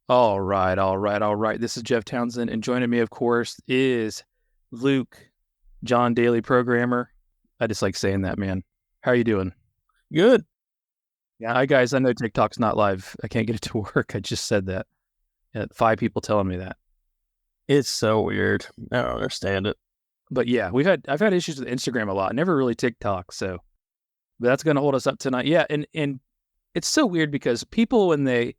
All right, all right, all right. This is Jeff Townsend, and joining me, of course, is Luke, John Daly programmer. I just like saying that, man. How are you doing? Good. Yeah, hi guys. I know TikTok's not live. I can't get it to work. I just said that. Five people telling me that. It's so weird. I don't understand it. But yeah, I've had issues with Instagram a lot. Never really TikTok. But that's going to hold us up tonight. Yeah, and it's so weird because people when they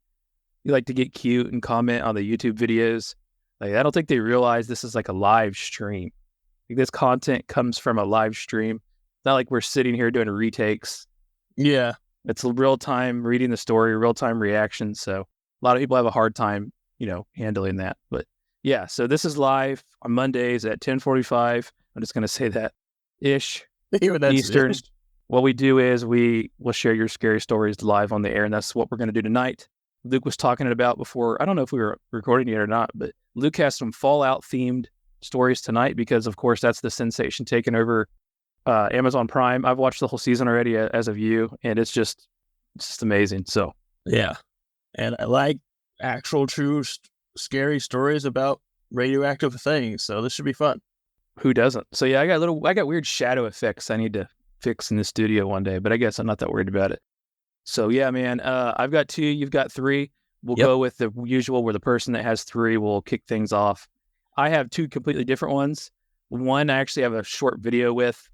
like to get cute and comment on the YouTube videos, like I don't think they realize this is like a live stream. Like this content comes from a live stream. It's not like we're sitting here doing retakes. Yeah. It's real time reading the story, real time reaction. So a lot of people have a hard time, handling that. But yeah, so this is live on Mondays at 10:45. I'm just gonna say that ish Even that's Eastern. it. What we do is we will share your scary stories live on the air, and that's what we're gonna do tonight. Luke was talking about before. I don't know if we were recording yet or not, but Luke has some Fallout themed stories tonight because, of course, that's the sensation taking over Amazon Prime. I've watched the whole season already as of you, and it's just amazing. So Yeah. And I like actual true scary stories about radioactive things. So this should be fun. who doesn't? So yeah, I got weird shadow effects I need to fix in the studio one day, but I guess I'm not that worried about it. So yeah, man, I've got two, you've got three. We'll Yep. go with the usual where the person that has three will kick things off. I have two completely different ones. One I actually have a short video with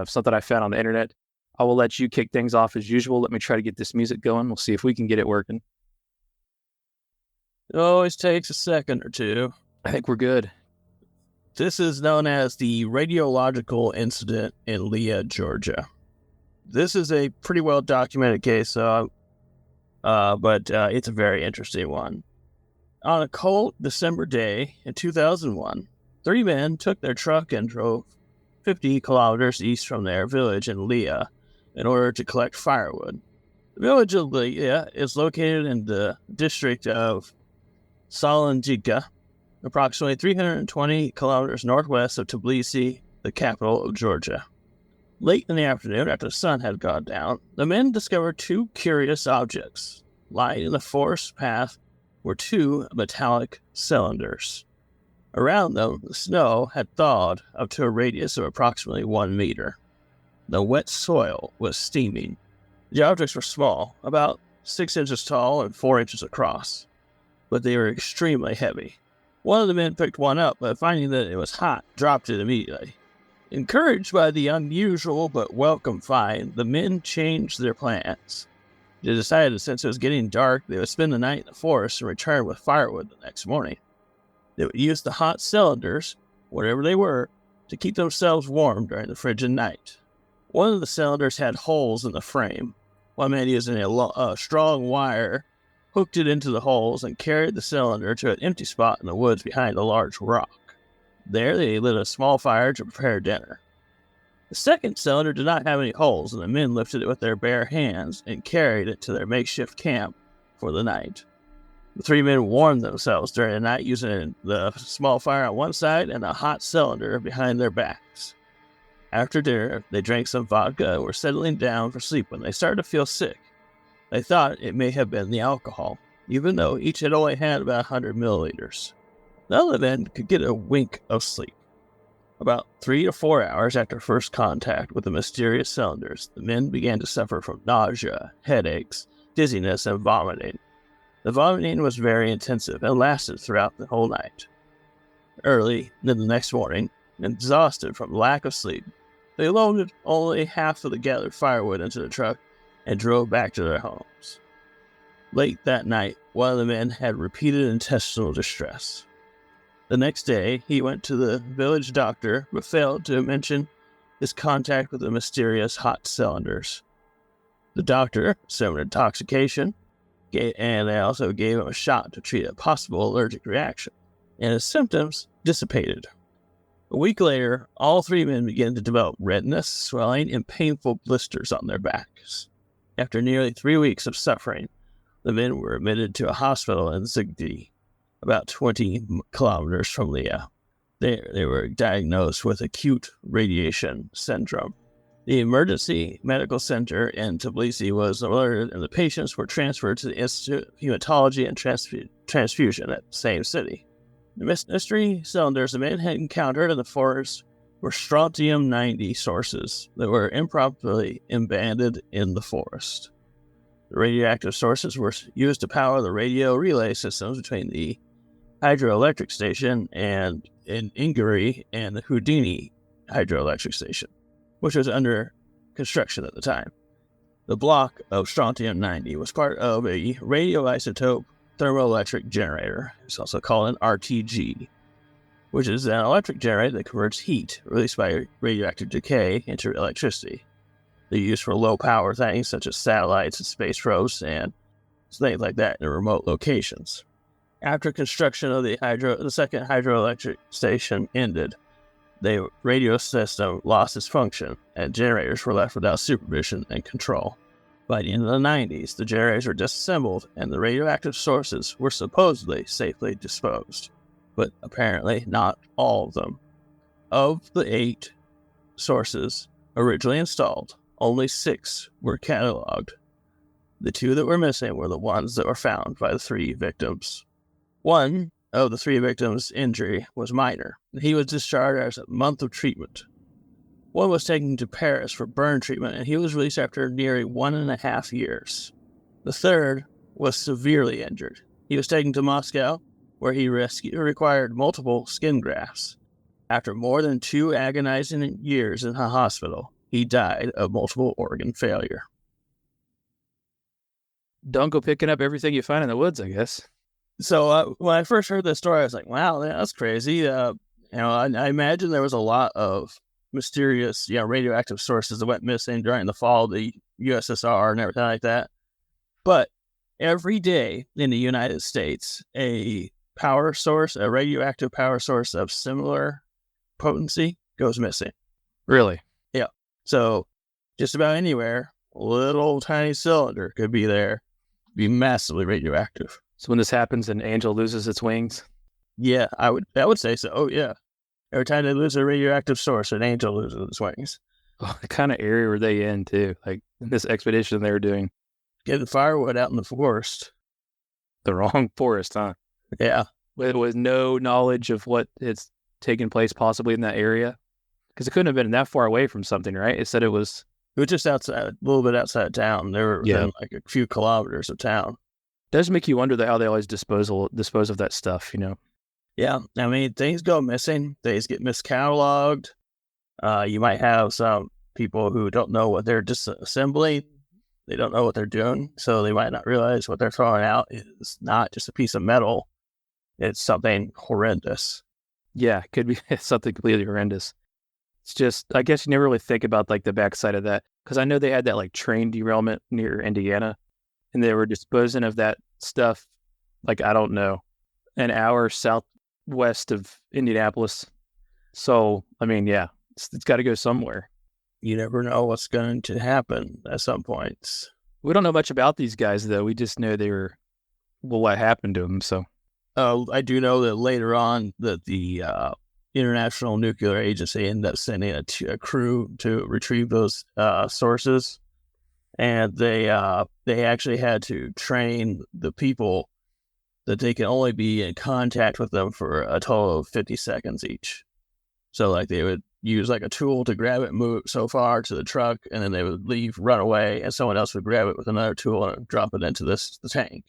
something I found on the internet. I will let you kick things off as usual. Let me try to get this music going. We'll see if we can get it working. It always takes a second or two. I think we're good. This is known as the Radiological Incident in Leah, Georgia. This is a pretty well documented case, but it's a very interesting one. On a cold December day in 2001, 3 men took their truck and drove 50 kilometers east from their village in Leah in order to collect firewood. The village of Leah is located in the district of Salanjika, approximately 320 kilometers northwest of Tbilisi, the capital of Georgia. Late in the afternoon, after the sun had gone down, the men discovered two curious objects. Lying in the forest path were two metallic cylinders. Around them, the snow had thawed up to a radius of approximately 1 meter. The wet soil was steaming. The objects were small, about 6 inches tall and 4 inches across, but they were extremely heavy. One of the men picked one up, but finding that it was hot, dropped it immediately. Encouraged by the unusual but welcome find, the men changed their plans. They decided that since it was getting dark, they would spend the night in the forest and return with firewood the next morning. They would use the hot cylinders, whatever they were, to keep themselves warm during the frigid night. One of the cylinders had holes in the frame. One man using a strong wire hooked it into the holes and carried the cylinder to an empty spot in the woods behind a large rock. There they lit a small fire to prepare dinner. The second cylinder did not have any holes, and the men lifted it with their bare hands and carried it to their makeshift camp for the night. The 3 men warmed themselves during the night using the small fire on one side and a hot cylinder behind their backs. After dinner, they drank some vodka and were settling down for sleep when they started to feel sick. They thought it may have been the alcohol, even though each had only had about 100 milliliters. None of the men could get a wink of sleep. About 3 to 4 hours after first contact with the mysterious cylinders, the men began to suffer from nausea, headaches, dizziness, and vomiting. The vomiting was very intensive and lasted throughout the whole night. Early in the next morning, exhausted from lack of sleep, they loaded only half of the gathered firewood into the truck and drove back to their homes. Late that night, one of the men had repeated intestinal distress. The next day, he went to the village doctor, but failed to mention his contact with the mysterious hot cylinders. The doctor assumed intoxication, and they also gave him a shot to treat a possible allergic reaction, and his symptoms dissipated. A week later, all 3 men began to develop redness, swelling, and painful blisters on their backs. After nearly 3 weeks of suffering, the men were admitted to a hospital in Zigdi, about 20 kilometers from Leah. They were diagnosed with acute radiation syndrome. The emergency medical center in Tbilisi was alerted, and the patients were transferred to the Institute of Hematology and Transfusion at the same city. The mystery cylinders the men had encountered in the forest were strontium-90 sources that were improperly embedded in the forest. The radioactive sources were used to power the radio relay systems between the hydroelectric station in Inguri and the Houdini hydroelectric station, which was under construction at the time. The block of strontium-90 was part of a radioisotope thermoelectric generator. It's also called an RTG, which is an electric generator that converts heat released by radioactive decay into electricity. They're used for low-power things such as satellites and space probes and things like that in remote locations. After construction of the second hydroelectric station ended, the radio system lost its function, and generators were left without supervision and control. By the end of the 90s, the generators were disassembled, and the radioactive sources were supposedly safely disposed, but apparently not all of them. Of the 8 sources originally installed, only 6 were cataloged. The 2 that were missing were the ones that were found by the 3 victims. One of the 3 victims' injury was minor. He was discharged after a month of treatment. One was taken to Paris for burn treatment, and he was released after nearly 1.5 years. The third was severely injured. He was taken to Moscow, where he required multiple skin grafts. After more than 2 agonizing years in the hospital, he died of multiple organ failure. Don't go picking up everything you find in the woods, I guess. So when I first heard this story, I was like, wow, that's crazy. I imagine there was a lot of mysterious, radioactive sources that went missing during the fall of the USSR and everything like that. But every day in the United States, a radioactive power source of similar potency goes missing. Really? Yeah. So just about anywhere, a little tiny cylinder could be there, be massively radioactive. So when this happens, an angel loses its wings? Yeah, I would say so. Oh, yeah. Every time they lose a radioactive source, an angel loses its wings. What kind of area were they in, too? Like, this expedition they were doing? Getting firewood out in the forest. The wrong forest, huh? Yeah. With no knowledge of what has taken place possibly in that area? Because it couldn't have been that far away from something, right? It said it was... It was just outside, a little bit outside of town. They were within like a few kilometers of town. Does make you wonder how they always dispose of that stuff, Yeah, I mean, things go missing. Things get miscatalogued. You might have some people who don't know what they're disassembling. They don't know what they're doing, so they might not realize what they're throwing out is not just a piece of metal. It's something horrendous. Yeah, it could be something completely horrendous. It's just, I guess you never really think about like the backside of that, because I know they had that like train derailment near Indiana, and they were disposing of that stuff, like, I don't know, an hour southwest of Indianapolis. So, I mean, yeah, it's got to go somewhere. You never know what's going to happen at some points. We don't know much about these guys, though. We just know they were, what happened to them, so. I do know that later on that the International Nuclear Agency ended up sending a crew to retrieve those sources. And they actually had to train the people that they can only be in contact with them for a total of 50 seconds each. So like they would use like a tool to grab it, move it so far to the truck, and then they would leave, run away, and someone else would grab it with another tool and drop it into the tank.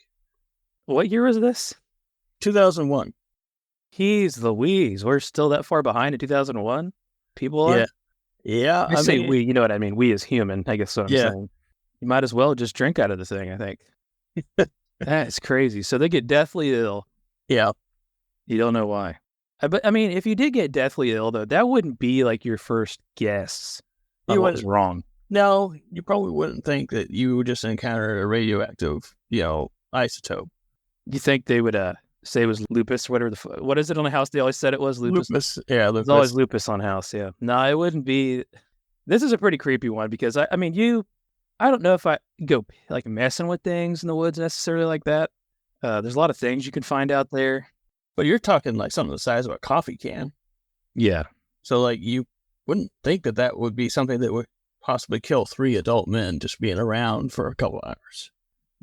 What year was this? 2001. Jeez Louise, we're still that far behind in 2001? People are? Yeah. I say we, you know what I mean? We as human, I guess what I'm saying. You might as well just drink out of the thing, I think. That's crazy. So they get deathly ill. Yeah. You don't know why. But, I mean, if you did get deathly ill, though, that wouldn't be like your first guess of what was wrong. No, you probably wouldn't think that you just encountered a radioactive, isotope. You think they would say it was lupus or whatever what is it on the house? They always said it was lupus. Yeah, lupus. There's always lupus on house, yeah. No, it wouldn't be. This is a pretty creepy one because, I don't know if I go like messing with things in the woods necessarily like that. There's a lot of things you can find out there. But you're talking like something the size of a coffee can. Yeah. So like you wouldn't think that would be something that would possibly kill 3 adult men just being around for a couple hours.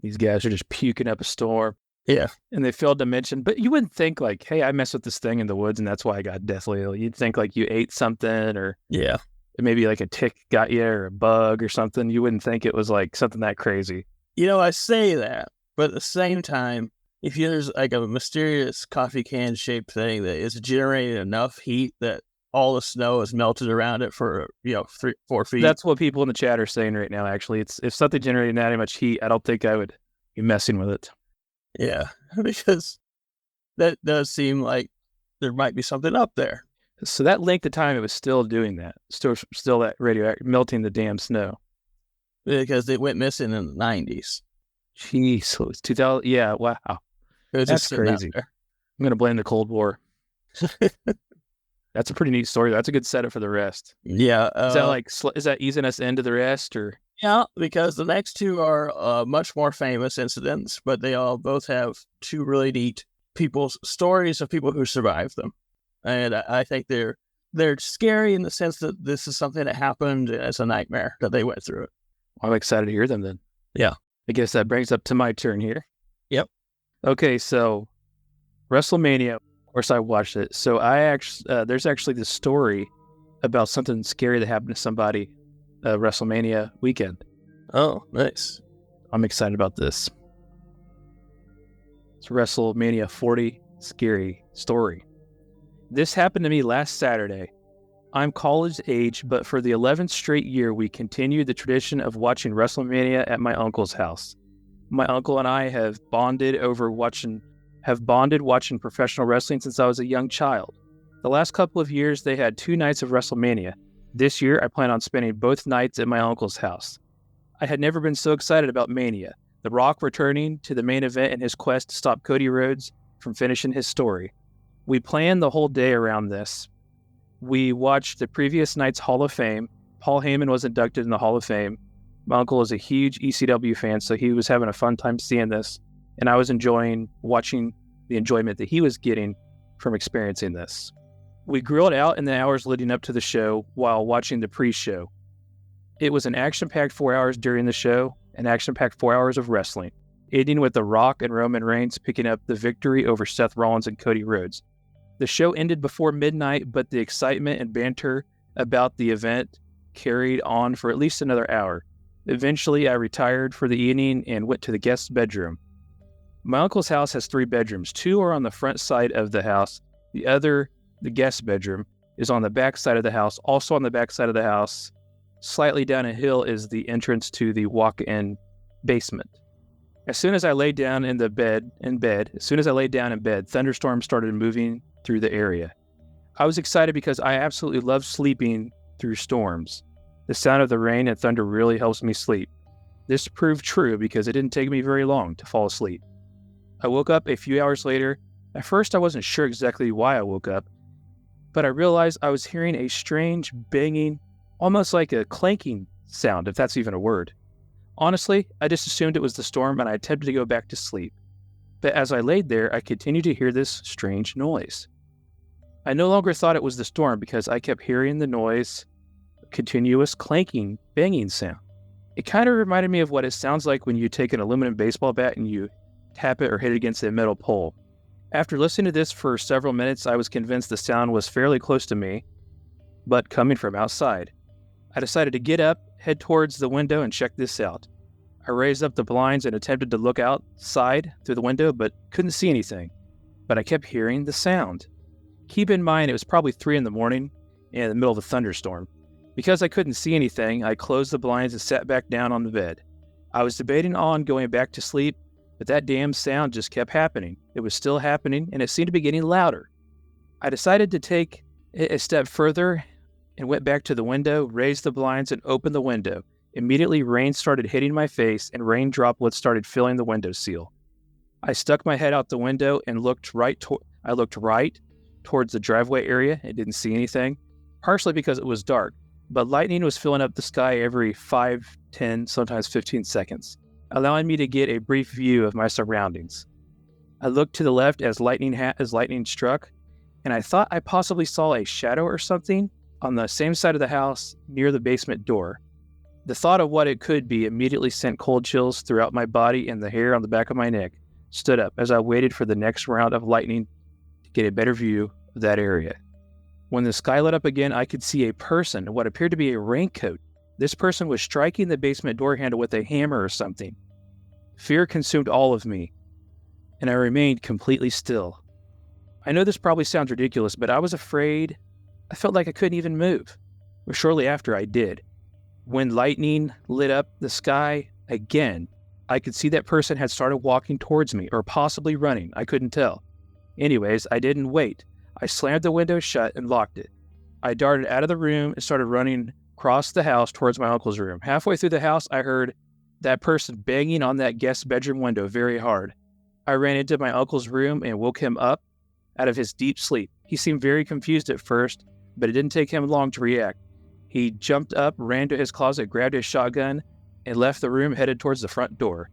These guys are just puking up a storm. Yeah. And they failed to mention, but you wouldn't think like, hey, I messed with this thing in the woods and that's why I got deathly ill. You'd think like you ate something or maybe like a tick got you or a bug or something. You wouldn't think it was like something that crazy. I say that, but at the same time, if there's like a mysterious coffee can shaped thing that is generating enough heat that all the snow is melted around it for 3-4 feet. That's what people in the chat are saying right now. Actually, it's if something generating that much heat, I don't think I would be messing with it. Yeah, because that does seem like there might be something up there. So that length of time, it was still doing that, still that melting the damn snow. Because it went missing in the 90s. Jeez, so it's 2000. Yeah, wow, that's crazy. I'm gonna blame the Cold War. That's a pretty neat story. That's a good setup for the rest. Yeah. Is that easing us into the rest or? Yeah, because the next 2 are much more famous incidents, but they all both have 2 really neat stories of people who survived them. And I think they're scary in the sense that this is something that happened as a nightmare that they went through it. I'm excited to hear them then. Yeah. I guess that brings up to my turn here. Yep. Okay, so WrestleMania, of course I watched it. So there's actually this story about something scary that happened to somebody WrestleMania weekend. Oh, nice. I'm excited about this. It's WrestleMania 40 scary story. This happened to me last Saturday. I'm college age, but for the 11th straight year, we continued the tradition of watching WrestleMania at my uncle's house. My uncle and I have bonded watching professional wrestling since I was a young child. The last couple of years, they had 2 nights of WrestleMania. This year, I plan on spending both nights at my uncle's house. I had never been so excited about Mania, The Rock returning to the main event in his quest to stop Cody Rhodes from finishing his story. We planned the whole day around this. We watched the previous night's Hall of Fame. Paul Heyman was inducted in the Hall of Fame. My uncle is a huge ECW fan, so he was having a fun time seeing this, and I was enjoying watching the enjoyment that he was getting from experiencing this. We grilled out in the hours leading up to the show while watching the pre-show. It was an action-packed 4 hours during the show, an action-packed 4 hours of wrestling, ending with The Rock and Roman Reigns picking up the victory over Seth Rollins and Cody Rhodes. The show ended before midnight, but the excitement and banter about the event carried on for at least another hour. Eventually, I retired for the evening and went to the guest bedroom. My uncle's house has 3 bedrooms. 2 are on the front side of the house. The guest bedroom, is on the back side of the house. Also on the back side of the house, slightly down a hill, is the entrance to the walk-in basement. As soon as I laid down in bed, thunderstorms started moving through the area. I was excited because I absolutely love sleeping through storms. The sound of the rain and thunder really helps me sleep. This proved true because it didn't take me very long to fall asleep. I woke up a few hours later. At first, I wasn't sure exactly why I woke up, but I realized I was hearing a strange banging, almost like a clanking sound, if that's even a word. Honestly, I just assumed it was the storm and I attempted to go back to sleep. But as I laid there, I continued to hear this strange noise. I no longer thought it was the storm because I kept hearing the noise, continuous clanking, banging sound. It kind of reminded me of what it sounds like when you take an aluminum baseball bat and you tap it or hit it against a metal pole. After listening to this for several minutes, I was convinced the sound was fairly close to me, but coming from outside. I decided to get up, head towards the window, and check this out. I raised up the blinds and attempted to look outside through the window, but couldn't see anything. But I kept hearing the sound. Keep in mind, it was probably 3 in the morning in the middle of a thunderstorm. Because I couldn't see anything, I closed the blinds and sat back down on the bed. I was debating on going back to sleep, but that damn sound just kept happening. It was still happening, and it seemed to be getting louder. I decided to take it a step further and went back to the window, raised the blinds, and opened the window. Immediately, rain started hitting my face, and rain droplets started filling the window sill. I stuck my head out the window and looked right towards the driveway area and didn't see anything, partially because it was dark, but lightning was filling up the sky every 5, 10, sometimes 15 seconds, allowing me to get a brief view of my surroundings. I looked to the left as lightning struck, and I thought I possibly saw a shadow or something on the same side of the house near the basement door. The thought of what it could be immediately sent cold chills throughout my body, and the hair on the back of my neck stood up as I waited for the next round of lightning to get a better view of that area. When the sky lit up again, I could see a person in what appeared to be a raincoat. This person was striking the basement door handle with a hammer or something. Fear consumed all of me, and I remained completely still. I know this probably sounds ridiculous, but I was afraid. I felt like I couldn't even move. Or shortly after, I did. When lightning lit up the sky again, I could see that person had started walking towards me, or possibly running. I couldn't tell. Anyways, I didn't wait. I slammed the window shut and locked it. I darted out of the room and started running across the house towards my uncle's room. Halfway through the house, I heard that person banging on that guest bedroom window very hard. I ran into my uncle's room and woke him up out of his deep sleep. He seemed very confused at first, but it didn't take him long to react. He jumped up, ran to his closet, grabbed his shotgun, and left the room, headed towards the front door.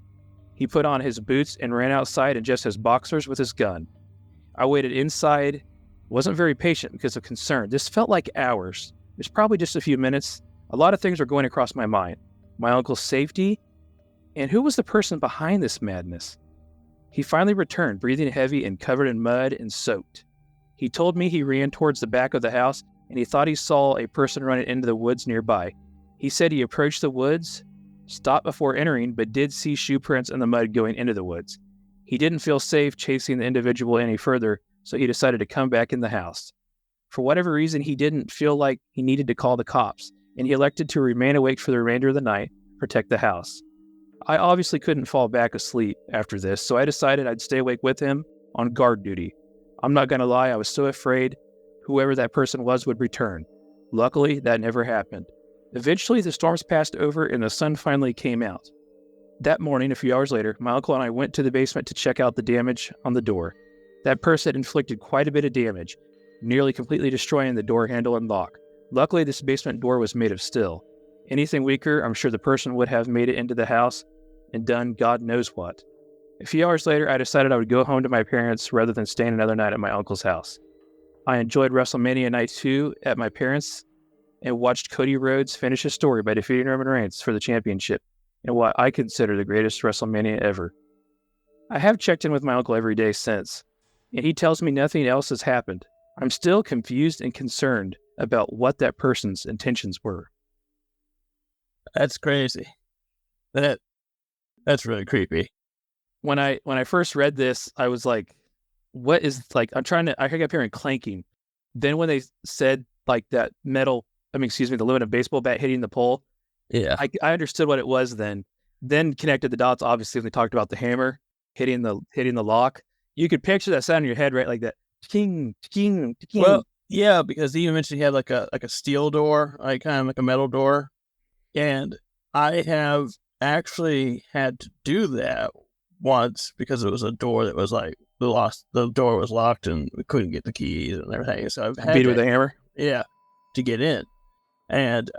He put on his boots and ran outside in just his boxers with his gun. I waited inside. Wasn't very patient because of concern. This felt like hours. It was probably just a few minutes. A lot of things were going across my mind. My uncle's safety, and who was the person behind this madness? He finally returned, breathing heavy and covered in mud and soaked. He told me he ran towards the back of the house and he thought he saw a person running into the woods nearby. He said he approached the woods, stopped before entering, but did see shoe prints in the mud going into the woods. He didn't feel safe chasing the individual any further, so he decided to come back in the house. For whatever reason, he didn't feel like he needed to call the cops, and he elected to remain awake for the remainder of the night, protect the house. I obviously couldn't fall back asleep after this, so I decided I'd stay awake with him on guard duty. I'm not going to lie, I was so afraid whoever that person was would return. Luckily, that never happened. Eventually, the storms passed over and the sun finally came out. That morning, a few hours later, my uncle and I went to the basement to check out the damage on the door. That person inflicted quite a bit of damage, nearly completely destroying the door handle and lock. Luckily, this basement door was made of steel. Anything weaker, I'm sure the person would have made it into the house and done God knows what. A few hours later, I decided I would go home to my parents rather than staying another night at my uncle's house. I enjoyed WrestleMania Night 2 at my parents' and watched Cody Rhodes finish his story by defeating Roman Reigns for the championship in what I consider the greatest WrestleMania ever. I have checked in with my uncle every day since, and he tells me nothing else has happened. I'm still confused and concerned about what that person's intentions were. That's crazy. That's really creepy. When I first read this, I was like, what is, like, I kept hearing clanking. Then when they said like that the aluminum baseball bat hitting the pole, Yeah. I understood what it was then connected the dots, obviously, when they talked about the hammer hitting the lock. You could picture that sound in your head, right? Like that. King. Well, yeah, because you mentioned he had like a steel door, like kind of like a metal door. And I have actually had to do that once because it was a door that was like the door was locked and we couldn't get the keys and everything. So I've had beat it with a hammer. Yeah, to get in. And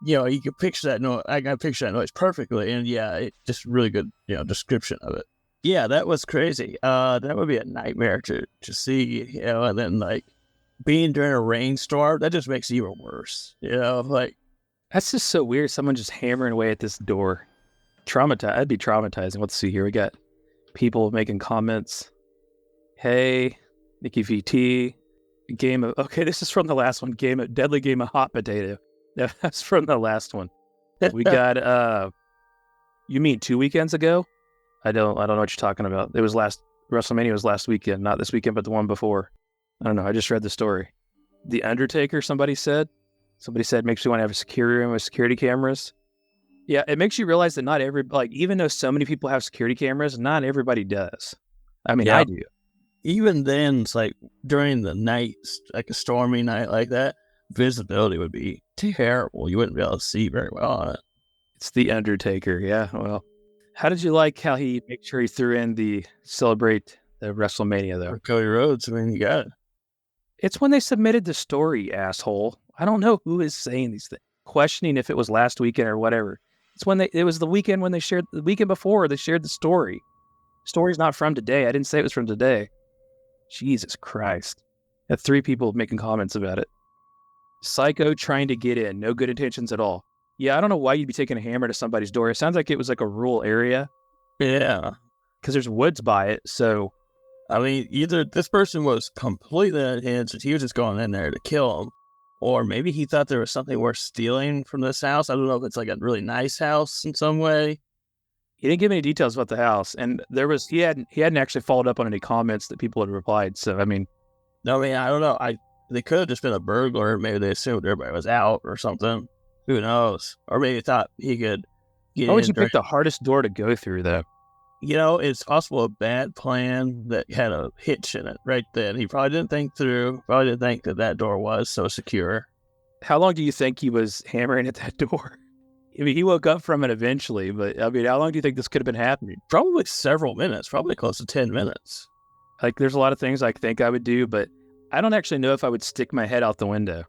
you can picture that noise. I can picture that noise perfectly. And yeah, it's just really good, description of it. Yeah, that was crazy. That would be a nightmare to see, and then like being during a rainstorm, that just makes it even worse. Like that's just so weird. Someone just hammering away at this door. That'd be traumatizing. Let's see here. We got people making comments. Hey, Nikki VT. This is from the last one. Deadly game of hot potato. That's from the last one. We got, you mean 2 weekends ago? I don't know what you're talking about. WrestleMania was last weekend, not this weekend, but the one before. I don't know. I just read the story. The Undertaker, somebody said makes you want to have a security room with security cameras. Yeah, it makes you realize that even though so many people have security cameras, not everybody does. I mean, yeah. I do. Even then, it's like during the night, like a stormy night like that, visibility would be terrible. You wouldn't be able to see very well on it. It's the Undertaker, yeah. Well, how did you like how he made sure he threw in the celebrate the WrestleMania, though? For Cody Rhodes, I mean, you got it. It's when they submitted the story, asshole. I don't know who is saying these things, questioning if it was last weekend or whatever. It was the weekend when the weekend before they shared the story. Story's not from today. I didn't say it was from today. Jesus Christ. Had 3 people making comments about it. Psycho trying to get in. No good intentions at all. Yeah, I don't know why you'd be taking a hammer to somebody's door. It sounds like it was like a rural area. Yeah. Because there's woods by it, so... I mean, either this person was completely unhinged, he was just going in there to kill him, or maybe he thought there was something worth stealing from this house. I don't know if it's like a really nice house in some way. He didn't give any details about the house, and he hadn't actually followed up on any comments that people had replied. So I mean, No, I mean, I don't know. They could have just been a burglar. Maybe they assumed everybody was out or something. Who knows? Or maybe thought he could get why would in. you pick the hardest door to go through, though? You know, it's possible a bad plan that had a hitch in it right then. He probably didn't think through. Probably didn't think that door was so secure. How long do you think he was hammering at that door? I mean, he woke up from it eventually, but I mean, how long do you think this could have been happening? Probably several minutes. Probably close to 10 minutes. Like, there's a lot of things I think I would do, but I don't actually know if I would stick my head out the window.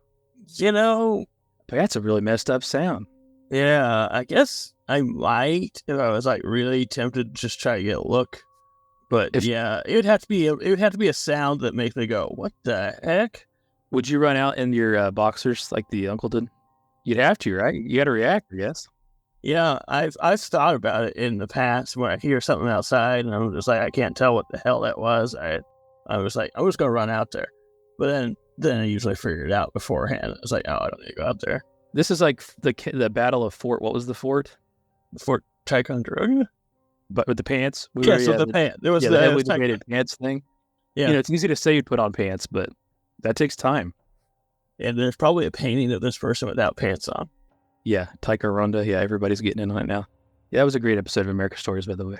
You know, but that's a really messed up sound. Yeah, I guess I might if I was like really tempted to just try to get a look. But it would have to be a sound that makes me go, "What the heck?" Would you run out in your boxers like the uncle did? You'd have to, right? You got to react, I guess. Yeah, I've thought about it in the past when I hear something outside and I'm just like, I can't tell what the hell that was. I was like, I'm just gonna run out there, but then I usually figure it out beforehand. It's like, oh, I don't need to go out there. This is like the Battle of Fort. What was the fort? Fort Ticonderoga. But with the pants. Yes, with the pants. There was the heavily debated pants thing. Yeah, it's easy to say you'd put on pants, but that takes time. And there's probably a painting of this person without pants on. Yeah, Ticonderoga. Yeah, everybody's getting in on it now. Yeah, that was a great episode of America Stories, by the way.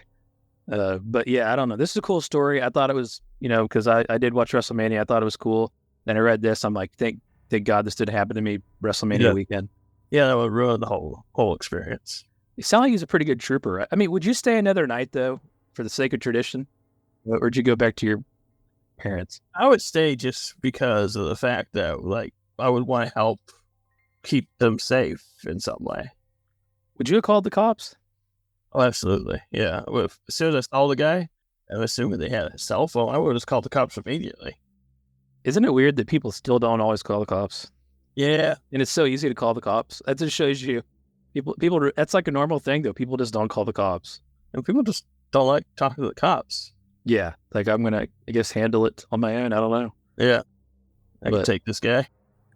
But yeah, I don't know. This is a cool story. I thought it was, because I did watch WrestleMania. I thought it was cool. Then I read this. I'm like, thank God this didn't happen to me WrestleMania weekend. Yeah, that would ruin the whole experience. You sound like he's a pretty good trooper. Right? I mean, would you stay another night, though, for the sake of tradition? Or would you go back to your parents? I would stay just because of the fact that, like, I would want to help keep them safe in some way. Would you have called the cops? Oh, absolutely. Yeah. As soon as I saw the guy, I'm assuming they had a cell phone, I would have just called the cops immediately. Isn't it weird that people still don't always call the cops? Yeah. And it's so easy to call the cops. That just shows you people that's like a normal thing, though. People just don't call the cops. And people just don't like talking to the cops. Yeah. Like, I'm going to, I guess, handle it on my own. I don't know. Yeah. I can take this guy.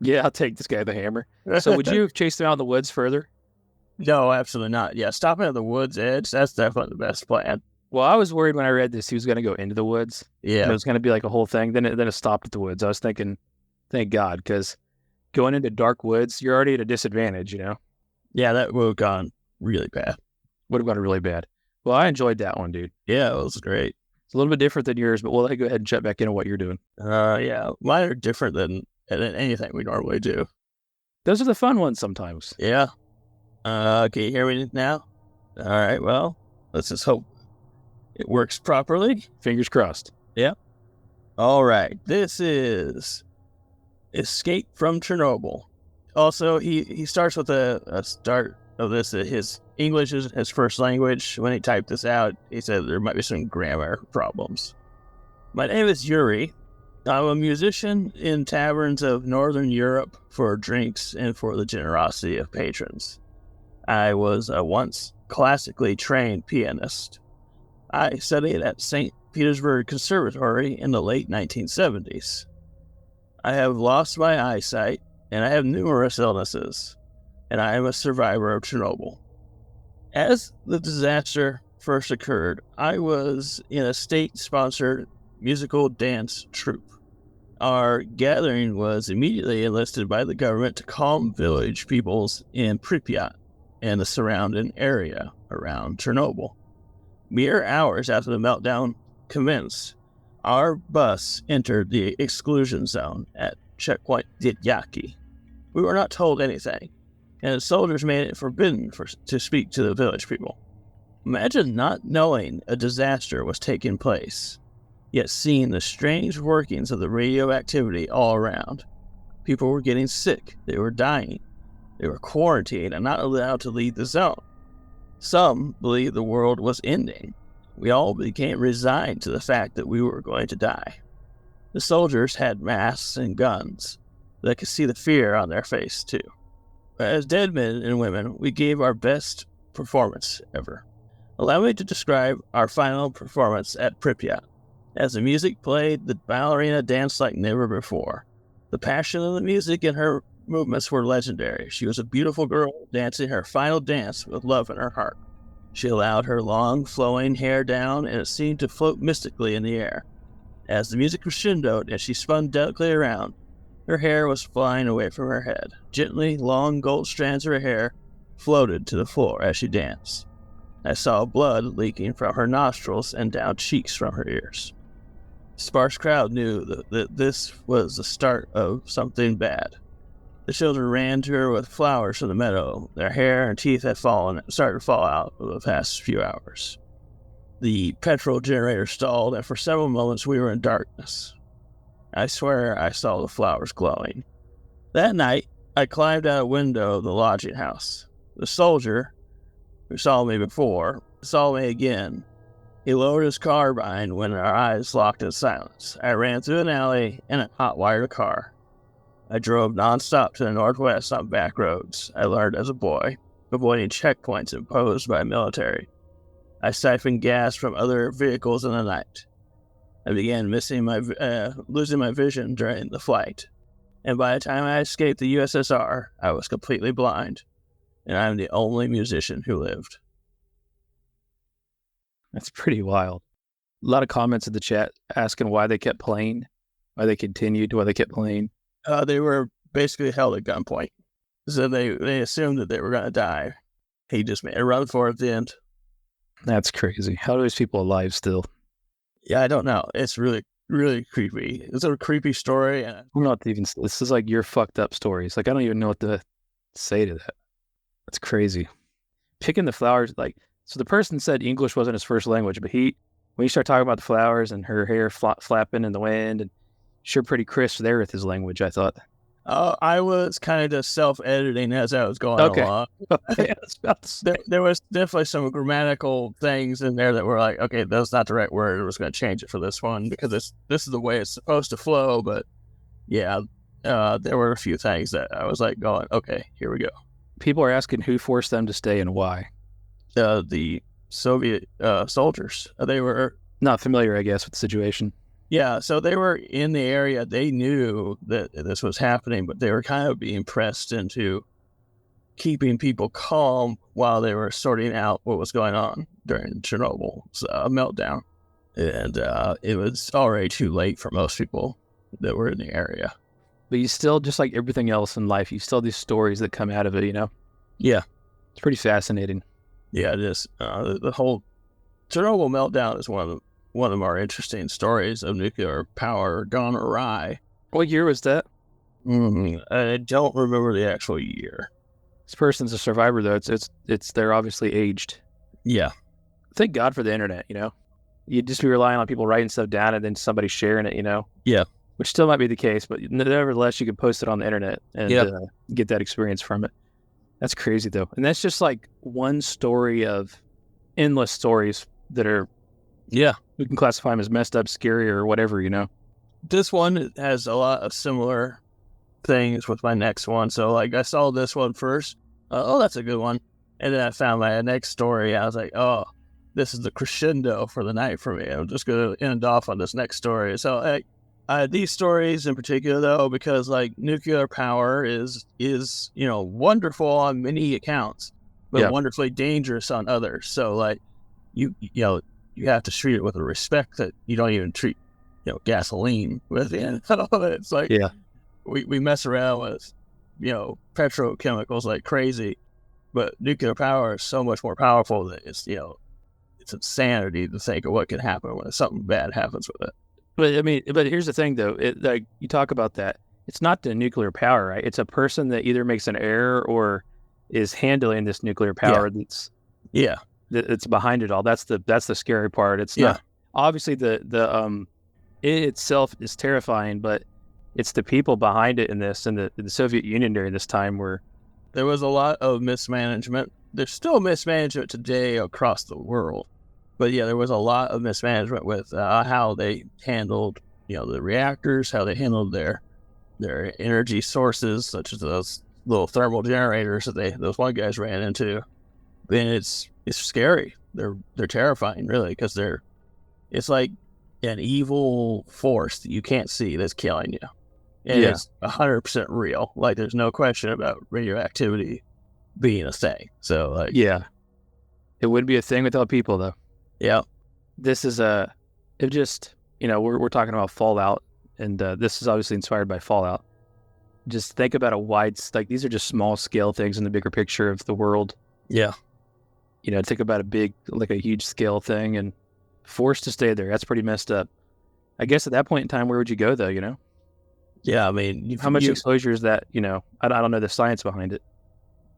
Yeah, I'll take this guy with the hammer. So would you have chased him out in the woods further? No, absolutely not. Yeah, stopping at the woods edge, that's definitely the best plan. Well, I was worried when I read this he was going to go into the woods. Yeah. It was going to be like a whole thing. Then it stopped at the woods. I was thinking, thank God, because going into dark woods, you're already at a disadvantage, Yeah, that would have gone really bad. Would have gone really bad. Well, I enjoyed that one, dude. Yeah, it was great. It's a little bit different than yours, but we'll let you go ahead and jump back into what you're doing. Yeah, mine are different than anything we normally do. Those are the fun ones sometimes. Yeah. Can you hear me now? All right, well, let's just hope it works properly. Fingers crossed. Yeah. All right, this is Escape from Chernobyl. Also, he starts with a start of this. His English is his first language. When he typed this out, he said there might be some grammar problems. My name is Yuri. I'm a musician in taverns of Northern Europe for drinks and for the generosity of patrons. I was a once classically trained pianist. I studied at St. Petersburg Conservatory in the late 1970s. I have lost my eyesight, and I have numerous illnesses, and I am a survivor of Chernobyl. As the disaster first occurred, I was in a state-sponsored musical dance troupe. Our gathering was immediately enlisted by the government to calm village peoples in Pripyat and the surrounding area around Chernobyl. Mere hours after the meltdown commenced, our bus entered the exclusion zone at checkpoint Dityaki. We were not told anything, and the soldiers made it forbidden to speak to the village people. Imagine not knowing a disaster was taking place, yet seeing the strange workings of the radioactivity all around. People were getting sick, they were dying, they were quarantined and not allowed to leave the zone. Some believed the world was ending. We all became resigned to the fact that we were going to die. The soldiers had masks and guns. They could see the fear on their face, too. As dead men and women, we gave our best performance ever. Allow me to describe our final performance at Pripyat. As the music played, the ballerina danced like never before. The passion of the music and her movements were legendary. She was a beautiful girl dancing her final dance with love in her heart. She allowed her long, flowing hair down, and it seemed to float mystically in the air. As the music crescendoed and she spun delicately around, her hair was flying away from her head. Gently, long gold strands of her hair floated to the floor as she danced. I saw blood leaking from her nostrils and down cheeks from her ears. The sparse crowd knew that this was the start of something bad. The children ran to her with flowers from the meadow. Their hair and teeth had started to fall out over the past few hours. The petrol generator stalled, and for several moments we were in darkness. I swear I saw the flowers glowing. That night, I climbed out a window of the lodging house. The soldier, who saw me before, saw me again. He lowered his carbine when our eyes locked in silence. I ran through an alley and a hot-wired car. I drove nonstop to the northwest on back roads. I learned as a boy, avoiding checkpoints imposed by military. I siphoned gas from other vehicles in the night. I began losing my vision during the flight. And by the time I escaped the USSR, I was completely blind. And I'm the only musician who lived. That's pretty wild. A lot of comments in the chat asking why they kept playing, why they continued, why they kept playing. They were basically held at gunpoint. So they assumed that they were going to die. He just made a run for it at the end. That's crazy. How are these people alive still? Yeah, I don't know. It's really, really creepy. It's a creepy story. I'm not even, this is like your fucked up stories. Like, I don't even know what to say to that. That's crazy. Picking the flowers, like, so the person said English wasn't his first language, but when you start talking about the flowers and her hair flapping in the wind, and sure pretty crisp there with his language, I thought. I was kind of self-editing as I was going along. Okay. There was definitely some grammatical things in there that were like, okay, that's not the right word. I was going to change it for this one because this is the way it's supposed to flow. But yeah, there were a few things that I was like going, okay, here we go. People are asking who forced them to stay and why. The Soviet soldiers. They were not familiar, I guess, with the situation. Yeah, so they were in the area. They knew that this was happening, but they were kind of being pressed into keeping people calm while they were sorting out what was going on during Chernobyl's meltdown. And it was already too late for most people that were in the area. But you still, just like everything else in life, you still have these stories that come out of it, you know? Yeah. It's pretty fascinating. Yeah, it is. The whole Chernobyl meltdown is one of the more interesting stories of nuclear power gone awry. What year was that? I don't remember the actual year. This person's a survivor, though. They're obviously aged. Yeah. Thank God for the internet, you know? You'd just be relying on people writing stuff down and then somebody sharing it, you know? Yeah. Which still might be the case, but nevertheless, you can post it on the internet and get that experience from it. That's crazy, though. And that's just like one story of endless stories that are, we can classify them as messed up, scary, or whatever, you know? This one has a lot of similar things with my next one. So, like, I saw this one first. Oh, that's a good one. And then I found my next story. I was like, oh, this is the crescendo for the night for me. I'm just going to end off on this next story. So, these stories in particular, though, because, like, nuclear power is wonderful on many accounts, but wonderfully dangerous on others. So, like, you have to treat it with a respect that you don't even treat, gasoline with. It's like, we mess around with, petrochemicals like crazy, but nuclear power is so much more powerful that it's insanity to think of what can happen when something bad happens with it. But here's the thing, though. Like, you talk about that. It's not the nuclear power, right? It's a person that either makes an error or is handling this nuclear power that's behind it all. That's the scary part. It's not obviously it itself is terrifying, but it's the people behind it in this, and the Soviet Union during this time where there was a lot of mismanagement. There's still mismanagement today across the world. But there was a lot of mismanagement with how they handled, the reactors, how they handled their energy sources, such as those little thermal generators that those one guys ran into. And it's scary. They're terrifying, really, because it's like an evil force that you can't see that's killing you, and it's 100% real. Like, there's no question about radioactivity being a thing. So, like, Yeah. It wouldn't be a thing without people, though. yeah, This is it just, we're talking about Fallout, and this is obviously inspired by Fallout. Just think about these are just small scale things in the bigger picture of the world. yeah. Think about a huge scale thing and forced to stay there. That's pretty messed up. I guess at that point in time, where would you go, though, Yeah, I mean, How much exposure is that, I don't know the science behind it.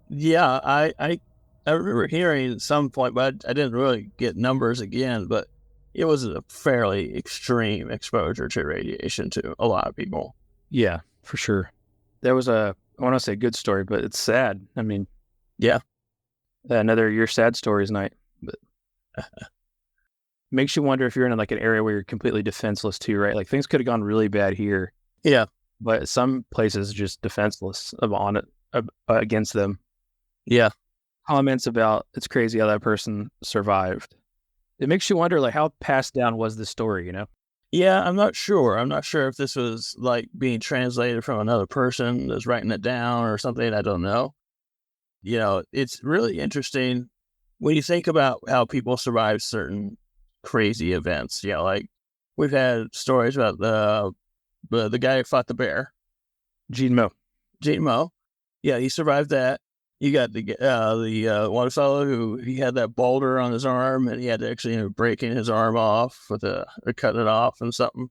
Yeah, I remember hearing at some point, but I didn't really get numbers again, but it was a fairly extreme exposure to radiation to a lot of people. Yeah, for sure. There was I want to say a good story, but it's sad. I mean, yeah. Another Your Sad Stories night, but makes you wonder if you're in an area where you're completely defenseless too, right? Like, things could have gone really bad here. Yeah. But some places just defenseless against them. Yeah. Comments about it's crazy how that person survived. It makes you wonder, how passed down was the story, Yeah, I'm not sure. I'm not sure if this was being translated from another person that's writing it down or something. I don't know. It's really interesting when you think about how people survive certain crazy events. Yeah, like we've had stories about the guy who fought the bear, Gene Mo. Yeah, he survived that. You got the one fellow who he had that boulder on his arm, and he had to actually breaking his arm off or cutting it off and something.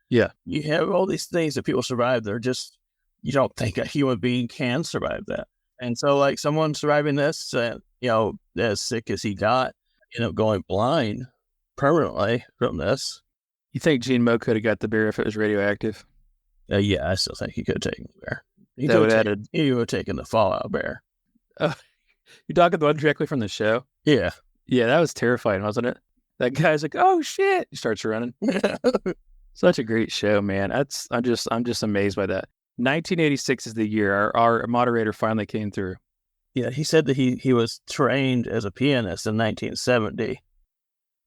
Yeah, you have all these things that people survive. They're just, you don't think a human being can survive that. And so, someone surviving this, as sick as he got, going blind permanently from this. You think Gene Mo could have got the bear if it was radioactive? Yeah, I still think he could have taken the bear. He would have taken the Fallout bear. You're talking the one directly from the show? Yeah. Yeah, that was terrifying, wasn't it? That guy's like, "Oh shit!" He starts running. Such a great show, man. I'm just amazed by that. 1986 is the year our moderator finally came through. Yeah, he said that he was trained as a pianist in 1970.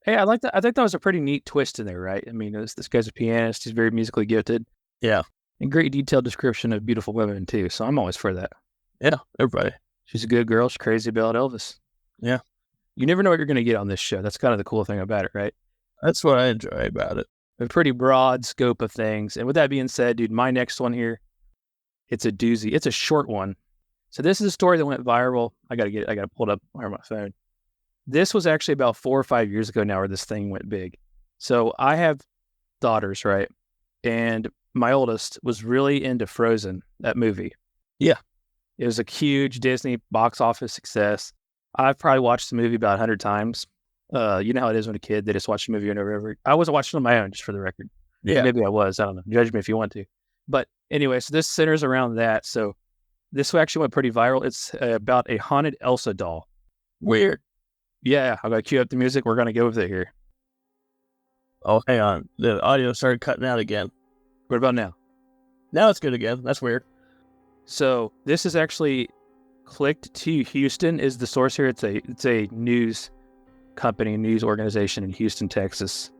Hey, I like that. I think that was a pretty neat twist in there, right? I mean, this guy's a pianist. He's very musically gifted. Yeah. And great detailed description of beautiful women, too. So I'm always for that. Yeah, everybody. She's a good girl. She's crazy about Elvis. Yeah. You never know what you're going to get on this show. That's kind of the cool thing about it, right? That's what I enjoy about it. A pretty broad scope of things. And with that being said, dude, my next one here, it's a doozy. It's a short one. So this is a story that went viral. I got to pull it up on my phone. This was actually about 4 or 5 years ago now where this thing went big. So I have daughters, right? And my oldest was really into Frozen, that movie. Yeah. It was a huge Disney box office success. I've probably watched the movie about 100 times. You know how it is when a kid, they just watch the movie over and over. I wasn't watching on my own, just for the record. Yeah. Maybe I was. I don't know. Judge me if you want to. But anyway, so this centers around that. So this actually went pretty viral. It's about a haunted Elsa doll. Weird. Yeah, I'm going to cue up the music. We're going to go with it here. Oh, hang on. The audio started cutting out again. What about now? Now it's good again. That's weird. So this is actually Clicked to Houston is the source here. It's a news company, news organization in Houston, Texas.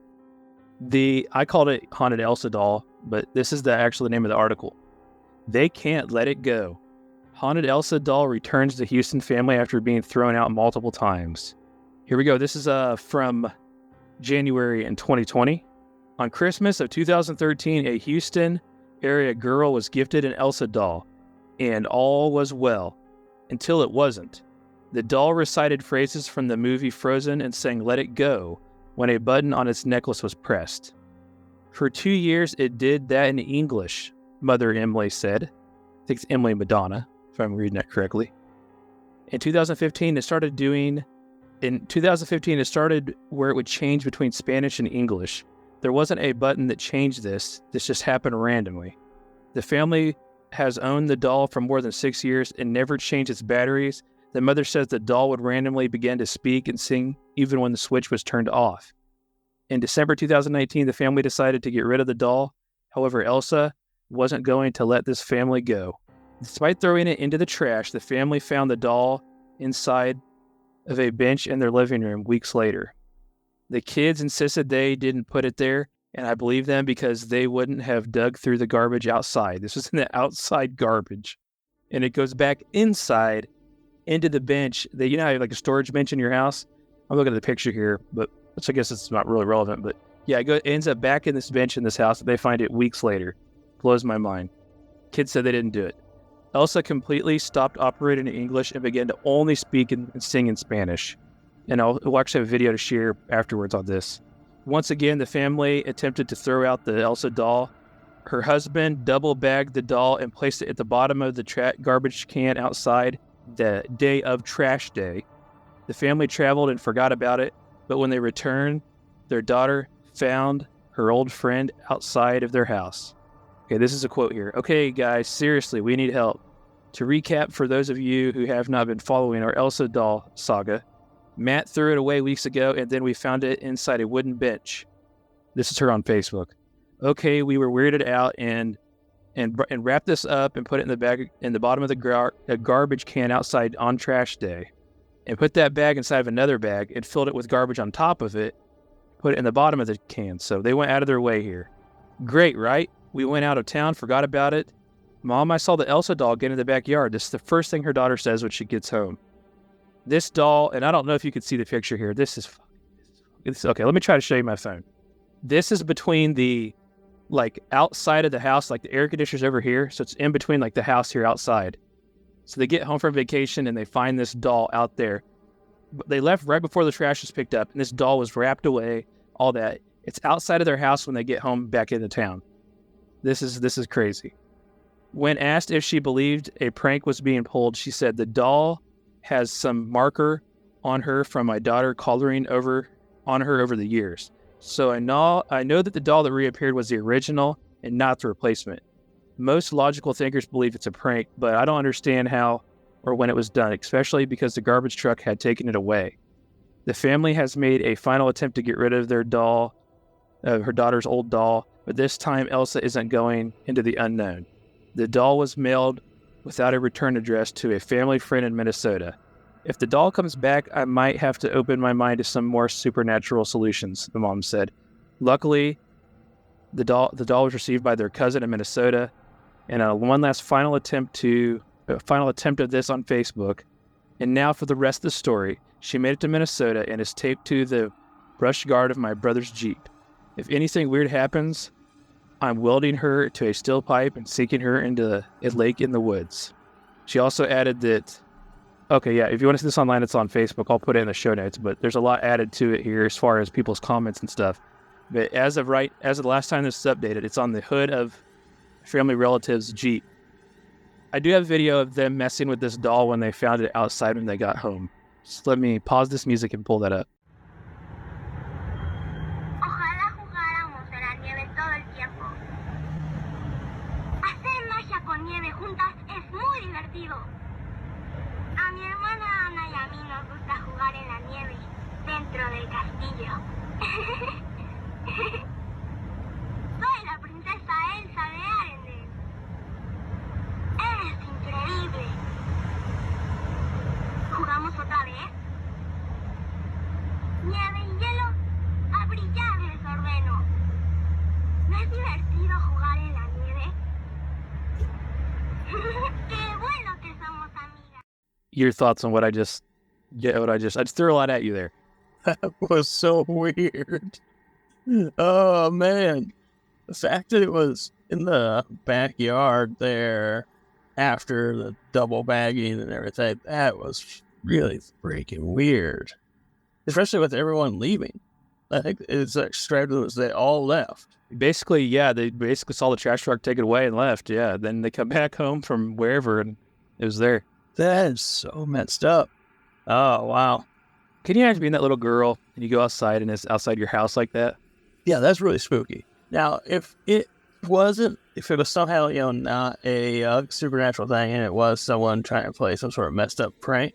I called it Haunted Elsa Doll, but this is actually the name of the article. They can't let it go. Haunted Elsa doll returns to Houston family after being thrown out multiple times. Here we go. This is from January in 2020. On Christmas of 2013, a Houston area girl was gifted an Elsa doll, and all was well, until it wasn't. The doll recited phrases from the movie Frozen and sang "Let It Go" when a button on its necklace was pressed. For 2 years, it did that in English, Mother Emily said. I think it's Emily Madonna, if I'm reading that correctly. In 2015, it started where it would change between Spanish and English. There wasn't a button that changed this. This just happened randomly. The family has owned the doll for more than 6 years and never changed its batteries. The mother says the doll would randomly begin to speak and sing even when the switch was turned off. In December 2019, the family decided to get rid of the doll. However, Elsa wasn't going to let this family go. Despite throwing it into the trash, the family found the doll inside of a bench in their living room weeks later. The kids insisted they didn't put it there, and I believe them because they wouldn't have dug through the garbage outside. This was in the outside garbage. And it goes back inside into the bench. You know how you have like a storage bench in your house? I'm looking at the picture here, but which I guess it's not really relevant. But yeah, it ends up back in this bench in this house. They find it weeks later. Blows my mind. Kids said they didn't do it. Elsa completely stopped operating in English and began to only speak and sing in Spanish. And we'll actually have a video to share afterwards on this. Once again, the family attempted to throw out the Elsa doll. Her husband double-bagged the doll and placed it at the bottom of the garbage can outside the day of trash day. The family traveled and forgot about it, but when they returned, their daughter found her old friend outside of their house. Okay, this is a quote here. Okay, guys, seriously, we need help. To recap, for those of you who have not been following our Elsa doll saga, Matt threw it away weeks ago, and then we found it inside a wooden bench. This is her on Facebook. Okay, we were weirded out and wrapped this up and put it in the bag in the bottom of the garbage can outside on trash day, and put that bag inside of another bag and filled it with garbage on top of it, put it in the bottom of the can. So they went out of their way here. Great, right? We went out of town, forgot about it. Mom, I saw the Elsa doll get in the backyard. This is the first thing her daughter says when she gets home. This doll, and I don't know if you can see the picture here. This is okay. Let me try to show you my phone. This is between the, like, outside of the house, like the air conditioner's over here. So it's in between, like, the house here outside. So they get home from vacation and they find this doll out there. They left right before the trash was picked up, and this doll was wrapped away, all that. It's outside of their house when they get home back into town. This is crazy. When asked if she believed a prank was being pulled, she said the doll has some marker on her from my daughter coloring on her over the years. So I know that the doll that reappeared was the original and not the replacement. Most logical thinkers believe it's a prank, but I don't understand how or when it was done, especially because the garbage truck had taken it away. The family has made a final attempt to get rid of their doll, her daughter's old doll, but this time Elsa isn't going into the unknown. The doll was mailed without a return address to a family friend in Minnesota. If the doll comes back, I might have to open my mind to some more supernatural solutions, the mom said. Luckily, the doll was received by their cousin in Minnesota, and one last final attempt of this on Facebook. And now for the rest of the story. She made it to Minnesota and is taped to the brush guard of my brother's Jeep. If anything weird happens, I'm welding her to a steel pipe and sinking her into a lake in the woods. She also added that, okay, yeah, if you want to see this online, it's on Facebook. I'll put it in the show notes, but there's a lot added to it here as far as people's comments and stuff. But as of the last time this is updated, it's on the hood of family relative's Jeep. I do have a video of them messing with this doll when they found it outside when they got home. Just let me pause this music and pull that up. Ojalá jugáramos en la nieve todo el tiempo. Hacer magia con nieve juntas es muy divertido. A mi hermana Ana y a mí nos gusta jugar en la nieve dentro del castillo. Soy la princesa Elsa de Arendelle. Es increíble. ¿Jugamos otra vez? Nieve y hielo a brillar les ordeno. ¿No es divertido jugar en la nieve? ¡Qué bueno que somos amigas! Your thoughts on what I just threw a lot at you there. That was so weird. Oh, man. The fact that it was in the backyard there after the double bagging and everything, that was really freaking weird. Especially with everyone leaving. I think it's like strange they all left. Basically, yeah, they basically saw the trash truck take it away and left, yeah. Then they come back home from wherever and it was there. That is so messed up. Oh, wow. Can you imagine being that little girl and you go outside and it's outside your house like that? Yeah, that's really spooky. Now, if it was somehow, not a supernatural thing and it was someone trying to play some sort of messed up prank,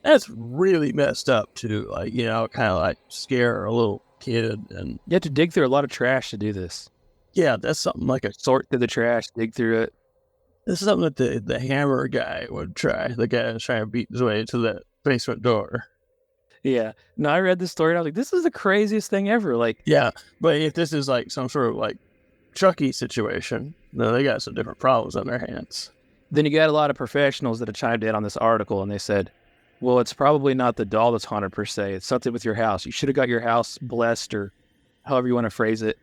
that's really messed up to, kind of like scare a little kid. And you have to dig through a lot of trash to do this. Yeah, that's something like sort through the trash, dig through it. This is something that the hammer guy would try. The guy was trying to beat his way to the basement door. Yeah. No, I read this story and I was like, this is the craziest thing ever. Like, Yeah, but if this is like some sort of like Chucky situation, then they got some different problems on their hands. then you got a lot of professionals that have chimed in on this article and they said, well, it's probably not the doll that's haunted per se. It's something with your house. You should have got your house blessed, or however you want to phrase it.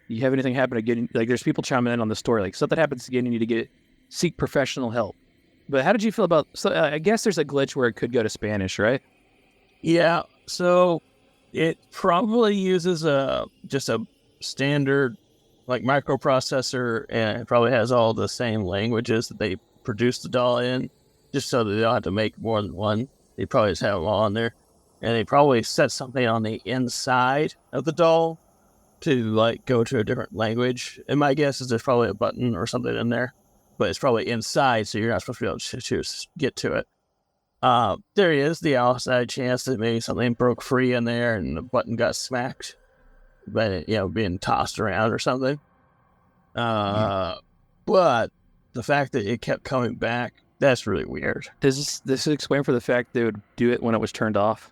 You have anything happen again? Like, there's people chiming in on the story. Like, something happens again, you need to seek professional help. But how did you feel about? So I guess there's a glitch where it could go to Spanish, right? Yeah, so it probably uses just a standard like microprocessor, and it probably has all the same languages that they produce the doll in, just so that they don't have to make more than one. They probably just have them all on there, and they probably set something on the inside of the doll to like go to a different language. And my guess is there's probably a button or something in there, but it's probably inside, so you're not supposed to be able to get to it. There is the outside chance that maybe something broke free in there and the button got smacked, but being tossed around or something. But the fact that it kept coming back, that's really weird. Does this explain for the fact they would do it when it was turned off?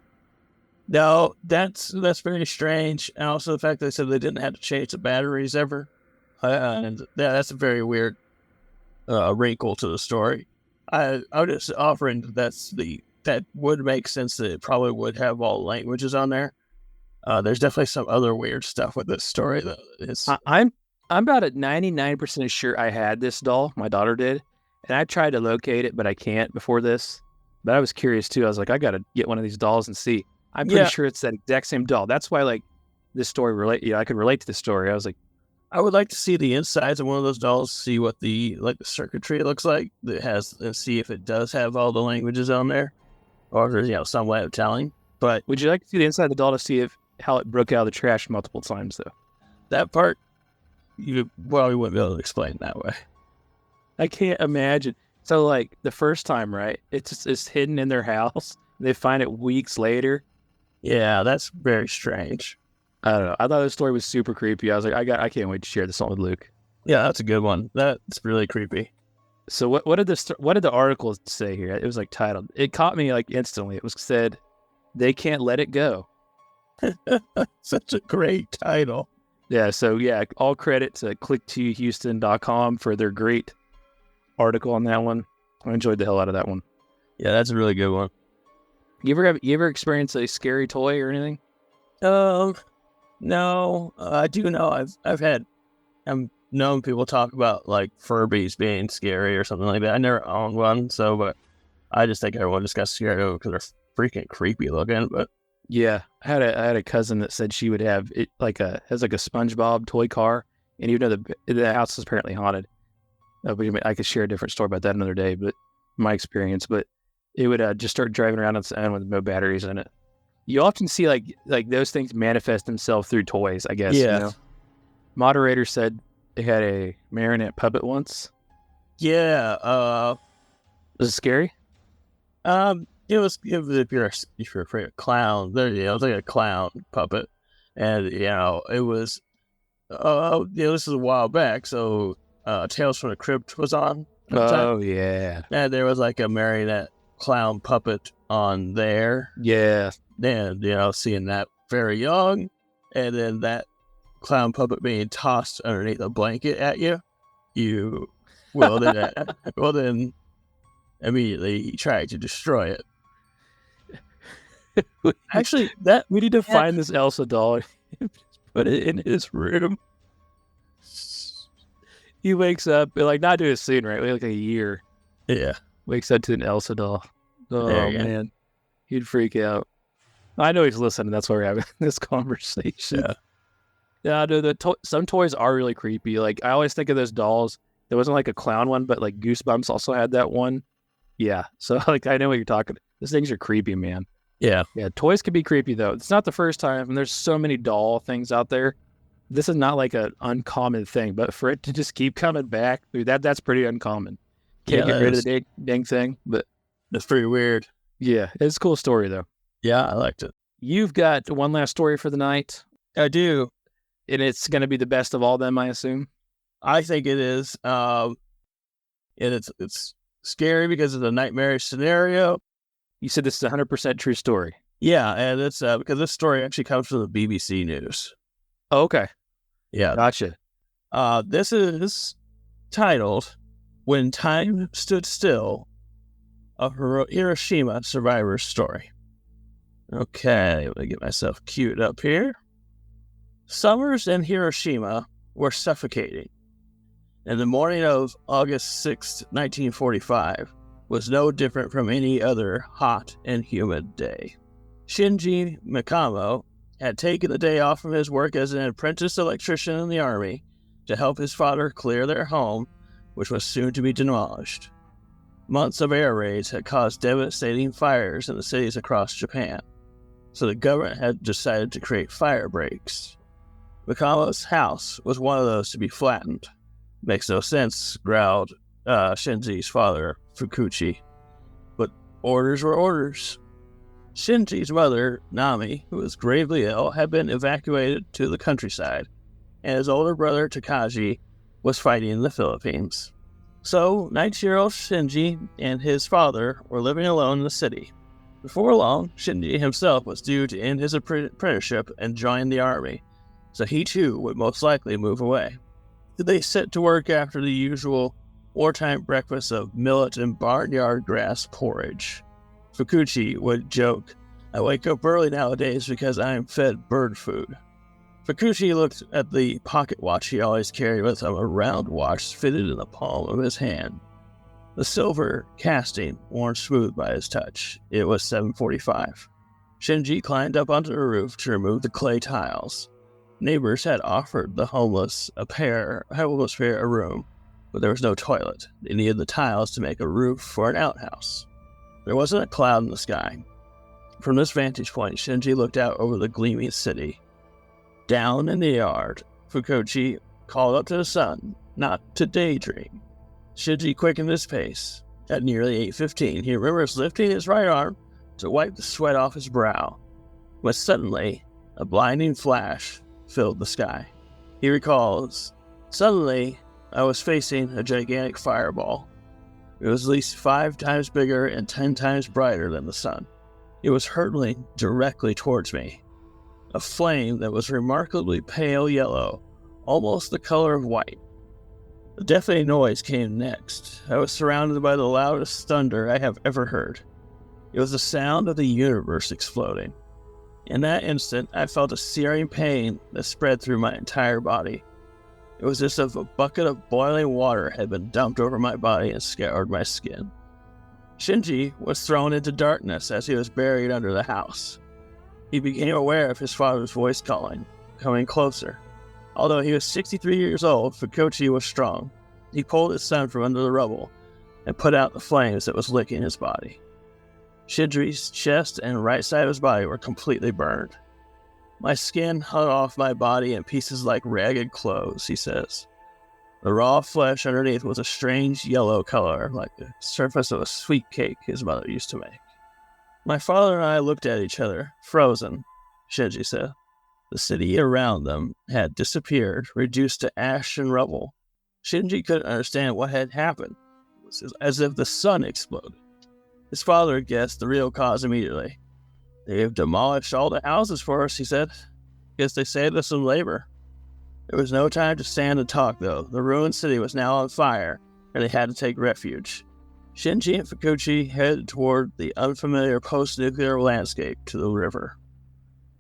No, that's very strange. And also the fact that they said they didn't have to change the batteries ever. And that's a very weird wrinkle to the story. I would just offering that would make sense that it probably would have all languages on there. There's definitely some other weird stuff with this story though. I'm about at 99% sure I had this doll. My daughter did, and I tried to locate it, but I can't before this. But I was curious too. I was like, I got to get one of these dolls and see. I'm pretty sure it's that exact same doll. That's why like this story I could relate to the story. I was like, I would like to see the insides of one of those dolls, see what the circuitry looks like that has, and see if it does have all the languages on there, or if there's some way of telling. But would you like to see the inside of the doll to see how it broke out of the trash multiple times though? That part, you probably wouldn't be able to explain that way. I can't imagine. So like the first time, right? It's hidden in their house. They find it weeks later. Yeah, that's very strange. I don't know. I thought the story was super creepy. I was like, I can't wait to share this one with Luke. Yeah, that's a good one. That's really creepy. So what did the article say here? It was like titled. It caught me like instantly. It was said, "They can't let it go." Such a great title. Yeah. So yeah, all credit to click2houston.com for their great article on that one. I enjoyed the hell out of that one. Yeah, that's a really good one. You ever experience a scary toy or anything? No, I do know I've known people talk about like Furbies being scary or something like that. I never owned one, but I just think everyone just got scared of it because they're freaking creepy looking. But yeah, I had a cousin that said she would have it has a SpongeBob toy car, and even though the house is apparently haunted, I could share a different story about that another day. But my experience, but it would just start driving around on its own with no batteries in it. You often see like those things manifest themselves through toys, I guess. Yeah. You know? Moderator said they had a marionette puppet once. Yeah. Was it scary? It was if you're afraid of clowns, it was like a clown puppet, and it was this is a while back, so Tales from the Crypt was on. Oh yeah. And there was like a marionette clown puppet on there. Yeah. And seeing that very young, and then that clown puppet being tossed underneath a blanket at you then immediately he tried to destroy it. Actually, we need to find this Elsa doll and put it in his room. He wakes up, like, not doing a scene, right? Like a year. Yeah. Wakes up to an Elsa doll. Oh, man. He'd freak out. I know he's listening. That's why we're having this conversation. Yeah, some toys are really creepy. Like, I always think of those dolls. There wasn't like a clown one, but like Goosebumps also had that one. Yeah. So, like, I know what you're talking about. Those things are creepy, man. Yeah. Yeah. Toys can be creepy, though. It's not the first time. And there's so many doll things out there. This is not like an uncommon thing, but for it to just keep coming back, dude, that's pretty uncommon. Can't get rid of the dang thing, but that's pretty weird. Yeah, it's a cool story though. Yeah, I liked it. You've got one last story for the night. I do, and it's going to be the best of all them, I assume. I think it is. And it's scary because it's a nightmarish scenario. You said this is a 100% true story. Yeah, and it's because this story actually comes from the BBC News. Oh, okay. Yeah. Gotcha. This is titled When Time Stood Still, a Hiroshima Survivor's Story. Okay, let me get myself queued up here. Summers in Hiroshima were suffocating, and the morning of August 6, 1945 was no different from any other hot and humid day. Shinji Mikamo had taken the day off from his work as an apprentice electrician in the army to help his father clear their home, which was soon to be demolished. Months of air raids had caused devastating fires in the cities across Japan, so the government had decided to create fire breaks. Mikamo's house was one of those to be flattened. Makes no sense, growled Shinji's father, Fukuchi. But orders were orders. Shinji's mother, Nami, who was gravely ill, had been evacuated to the countryside, and his older brother, Takaji, was fighting in the Philippines. So, 19-year-old Shinji and his father were living alone in the city. Before long, Shinji himself was due to end his apprenticeship and join the army, so he too would most likely move away. They set to work after the usual wartime breakfast of millet and barnyard grass porridge. Fukuchi would joke, "I wake up early nowadays because I am fed bird food." Fukuchi looked at the pocket watch he always carried with him, a round watch fitted in the palm of his hand. The silver casting worn smooth by his touch. It was 7:45. Shinji climbed up onto the roof to remove the clay tiles. Neighbors had offered the homeless pair a room, but there was no toilet. They needed the tiles to make a roof for an outhouse. There wasn't a cloud in the sky. From this vantage point, Shinji looked out over the gleaming city. Down in the yard, Fukuchi called up to the sun, not to daydream. Shinji quickened his pace. At nearly 8:15, he remembers lifting his right arm to wipe the sweat off his brow. But suddenly, a blinding flash filled the sky. He recalls, "Suddenly, I was facing a gigantic fireball. It was at least 5 times bigger and 10 times brighter than the sun. It was hurtling directly towards me. A flame that was remarkably pale yellow, almost the color of white. The deafening noise came next. I was surrounded by the loudest thunder I have ever heard. It was the sound of the universe exploding. In that instant, I felt a searing pain that spread through my entire body. It was as if a bucket of boiling water had been dumped over my body and scoured my skin." Shinji was thrown into darkness as he was buried under the house. He became aware of his father's voice calling, coming closer. Although he was 63 years old, Fukuchi was strong. He pulled his son from under the rubble and put out the flames that was licking his body. Shinji's chest and right side of his body were completely burned. "My skin hung off my body in pieces like ragged clothes," he says. The raw flesh underneath was a strange yellow color, like the surface of a sweet cake his mother used to make. "My father and I looked at each other, frozen," Shinji said. The city around them had disappeared, reduced to ash and rubble. Shinji couldn't understand what had happened. It was as if the sun exploded. His father guessed the real cause immediately. "They've demolished all the houses for us," he said. "Guess they saved us some labor." There was no time to stand and talk, though. The ruined city was now on fire, and they had to take refuge. Shinji and Fukuchi headed toward the unfamiliar post-nuclear landscape to the river.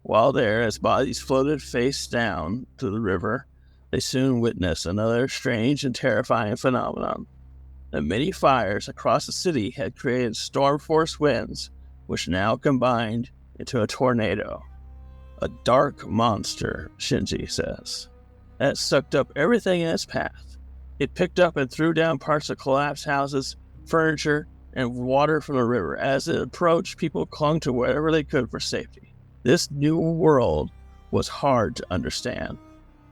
While there, as bodies floated face down to the river, they soon witnessed another strange and terrifying phenomenon. The many fires across the city had created storm-force winds, which now combined into a tornado. A dark monster, Shinji says, that sucked up everything in its path. It picked up and threw down parts of collapsed houses, furniture, and water from the river. As it approached, people clung to whatever they could for safety. This new world was hard to understand.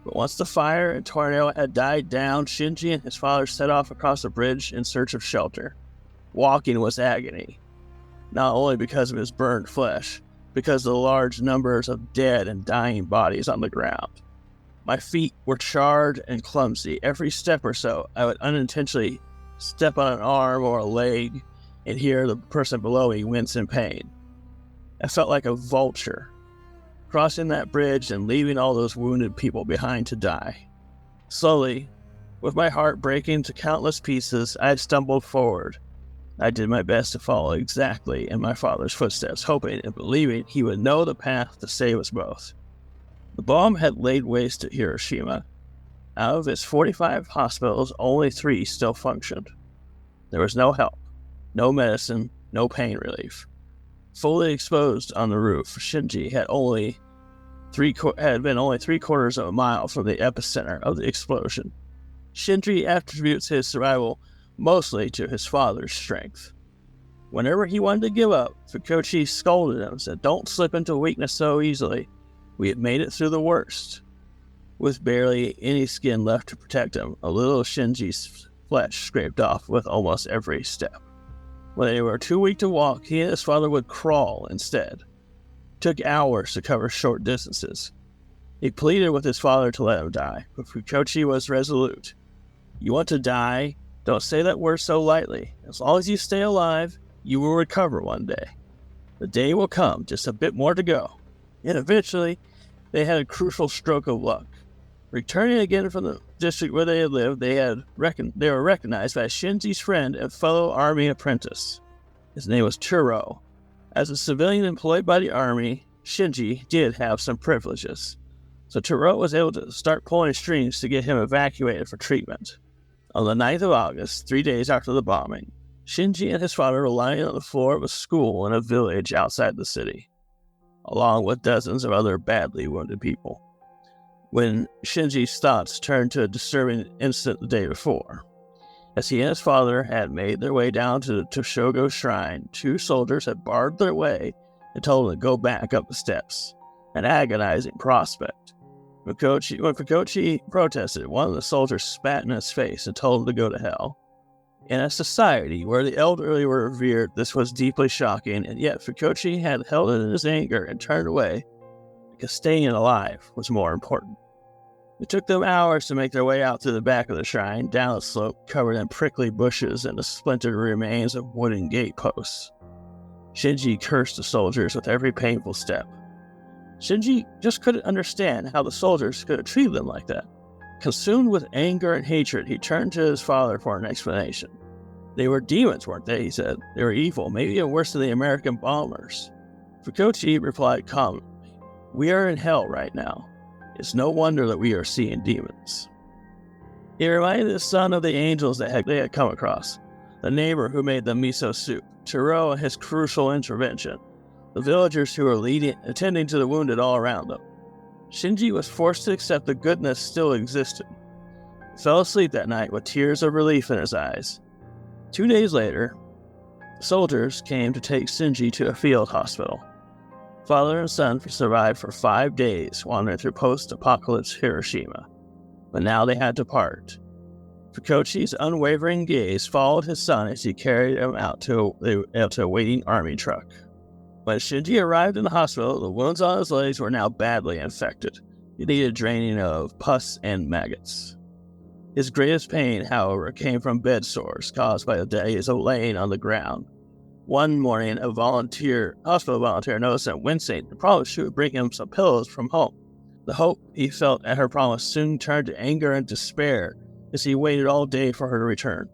But once the fire and tornado had died down, Shinji and his father set off across the bridge in search of shelter. Walking was agony, not only because of his burned flesh, because of the large numbers of dead and dying bodies on the ground. My feet were charred and clumsy. Every step or so, I would unintentionally step on an arm or a leg, and hear the person below me wince in pain. I felt like a vulture, crossing that bridge and leaving all those wounded people behind to die. Slowly, with my heart breaking to countless pieces, I had stumbled forward. I did my best to follow exactly in my father's footsteps, hoping and believing he would know the path to save us both. The bomb had laid waste to Hiroshima. Out of its 45 hospitals, only 3 still functioned. There was no help, no medicine, no pain relief. Fully exposed on the roof, Shinji had been only 3/4 of a mile from the epicenter of the explosion. Shinji attributes his survival mostly to his father's strength. Whenever he wanted to give up, Fukoshi scolded him and said, "Don't slip into weakness so easily. We have made it through the worst." With barely any skin left to protect him, a little Shinji's flesh scraped off with almost every step. When they were too weak to walk, he and his father would crawl instead. It took hours to cover short distances. He pleaded with his father to let him die, but Fukoshi was resolute. "You want to die? Don't say that word so lightly. As long as you stay alive, you will recover one day. The day will come, just a bit more to go." And eventually, they had a crucial stroke of luck. Returning again from the district where they had lived, they were recognized by Shinji's friend and fellow army apprentice. His name was Turo. As a civilian employed by the army, Shinji did have some privileges, so Turo was able to start pulling strings to get him evacuated for treatment. On the 9th of August, 3 days after the bombing, Shinji and his father were lying on the floor of a school in a village outside the city, along with dozens of other badly wounded people, when Shinji's thoughts turned to a disturbing incident the day before. As he and his father had made their way down to the Toshogo shrine, 2 soldiers had barred their way and told them to go back up the steps, an agonizing prospect. When Fukoshi protested, one of the soldiers spat in his face and told him to go to hell. In a society where the elderly were revered, this was deeply shocking, and yet Fukoshi had held it in his anger and turned away because staying alive was more important. It took them hours to make their way out to the back of the shrine, down a slope covered in prickly bushes and the splintered remains of wooden gate posts. Shinji cursed the soldiers with every painful step. Shinji just couldn't understand how the soldiers could have treated them like that. Consumed with anger and hatred, he turned to his father for an explanation. "They were demons, weren't they?" he said. "They were evil, maybe even worse than the American bombers." Fukoshi replied calmly, "We are in hell right now. It's no wonder that we are seeing demons." He reminded his son of the angels that they had come across, the neighbor who made the miso soup, Turo and his crucial intervention, the villagers who were attending to the wounded all around them. Shinji was forced to accept the goodness still existed. He fell asleep that night with tears of relief in his eyes. 2 days later, soldiers came to take Shinji to a field hospital. Father and son survived for 5 days, wandering through post-apocalypse Hiroshima. But now they had to part. Fukoshi's unwavering gaze followed his son as he carried him out to a waiting army truck. When Shinji arrived in the hospital, the wounds on his legs were now badly infected. He needed draining of pus and maggots. His greatest pain, however, came from bed sores caused by the days of laying on the ground. One morning, a hospital volunteer noticed him wincing and promised she would bring him some pillows from home. The hope he felt at her promise soon turned to anger and despair as he waited all day for her to return.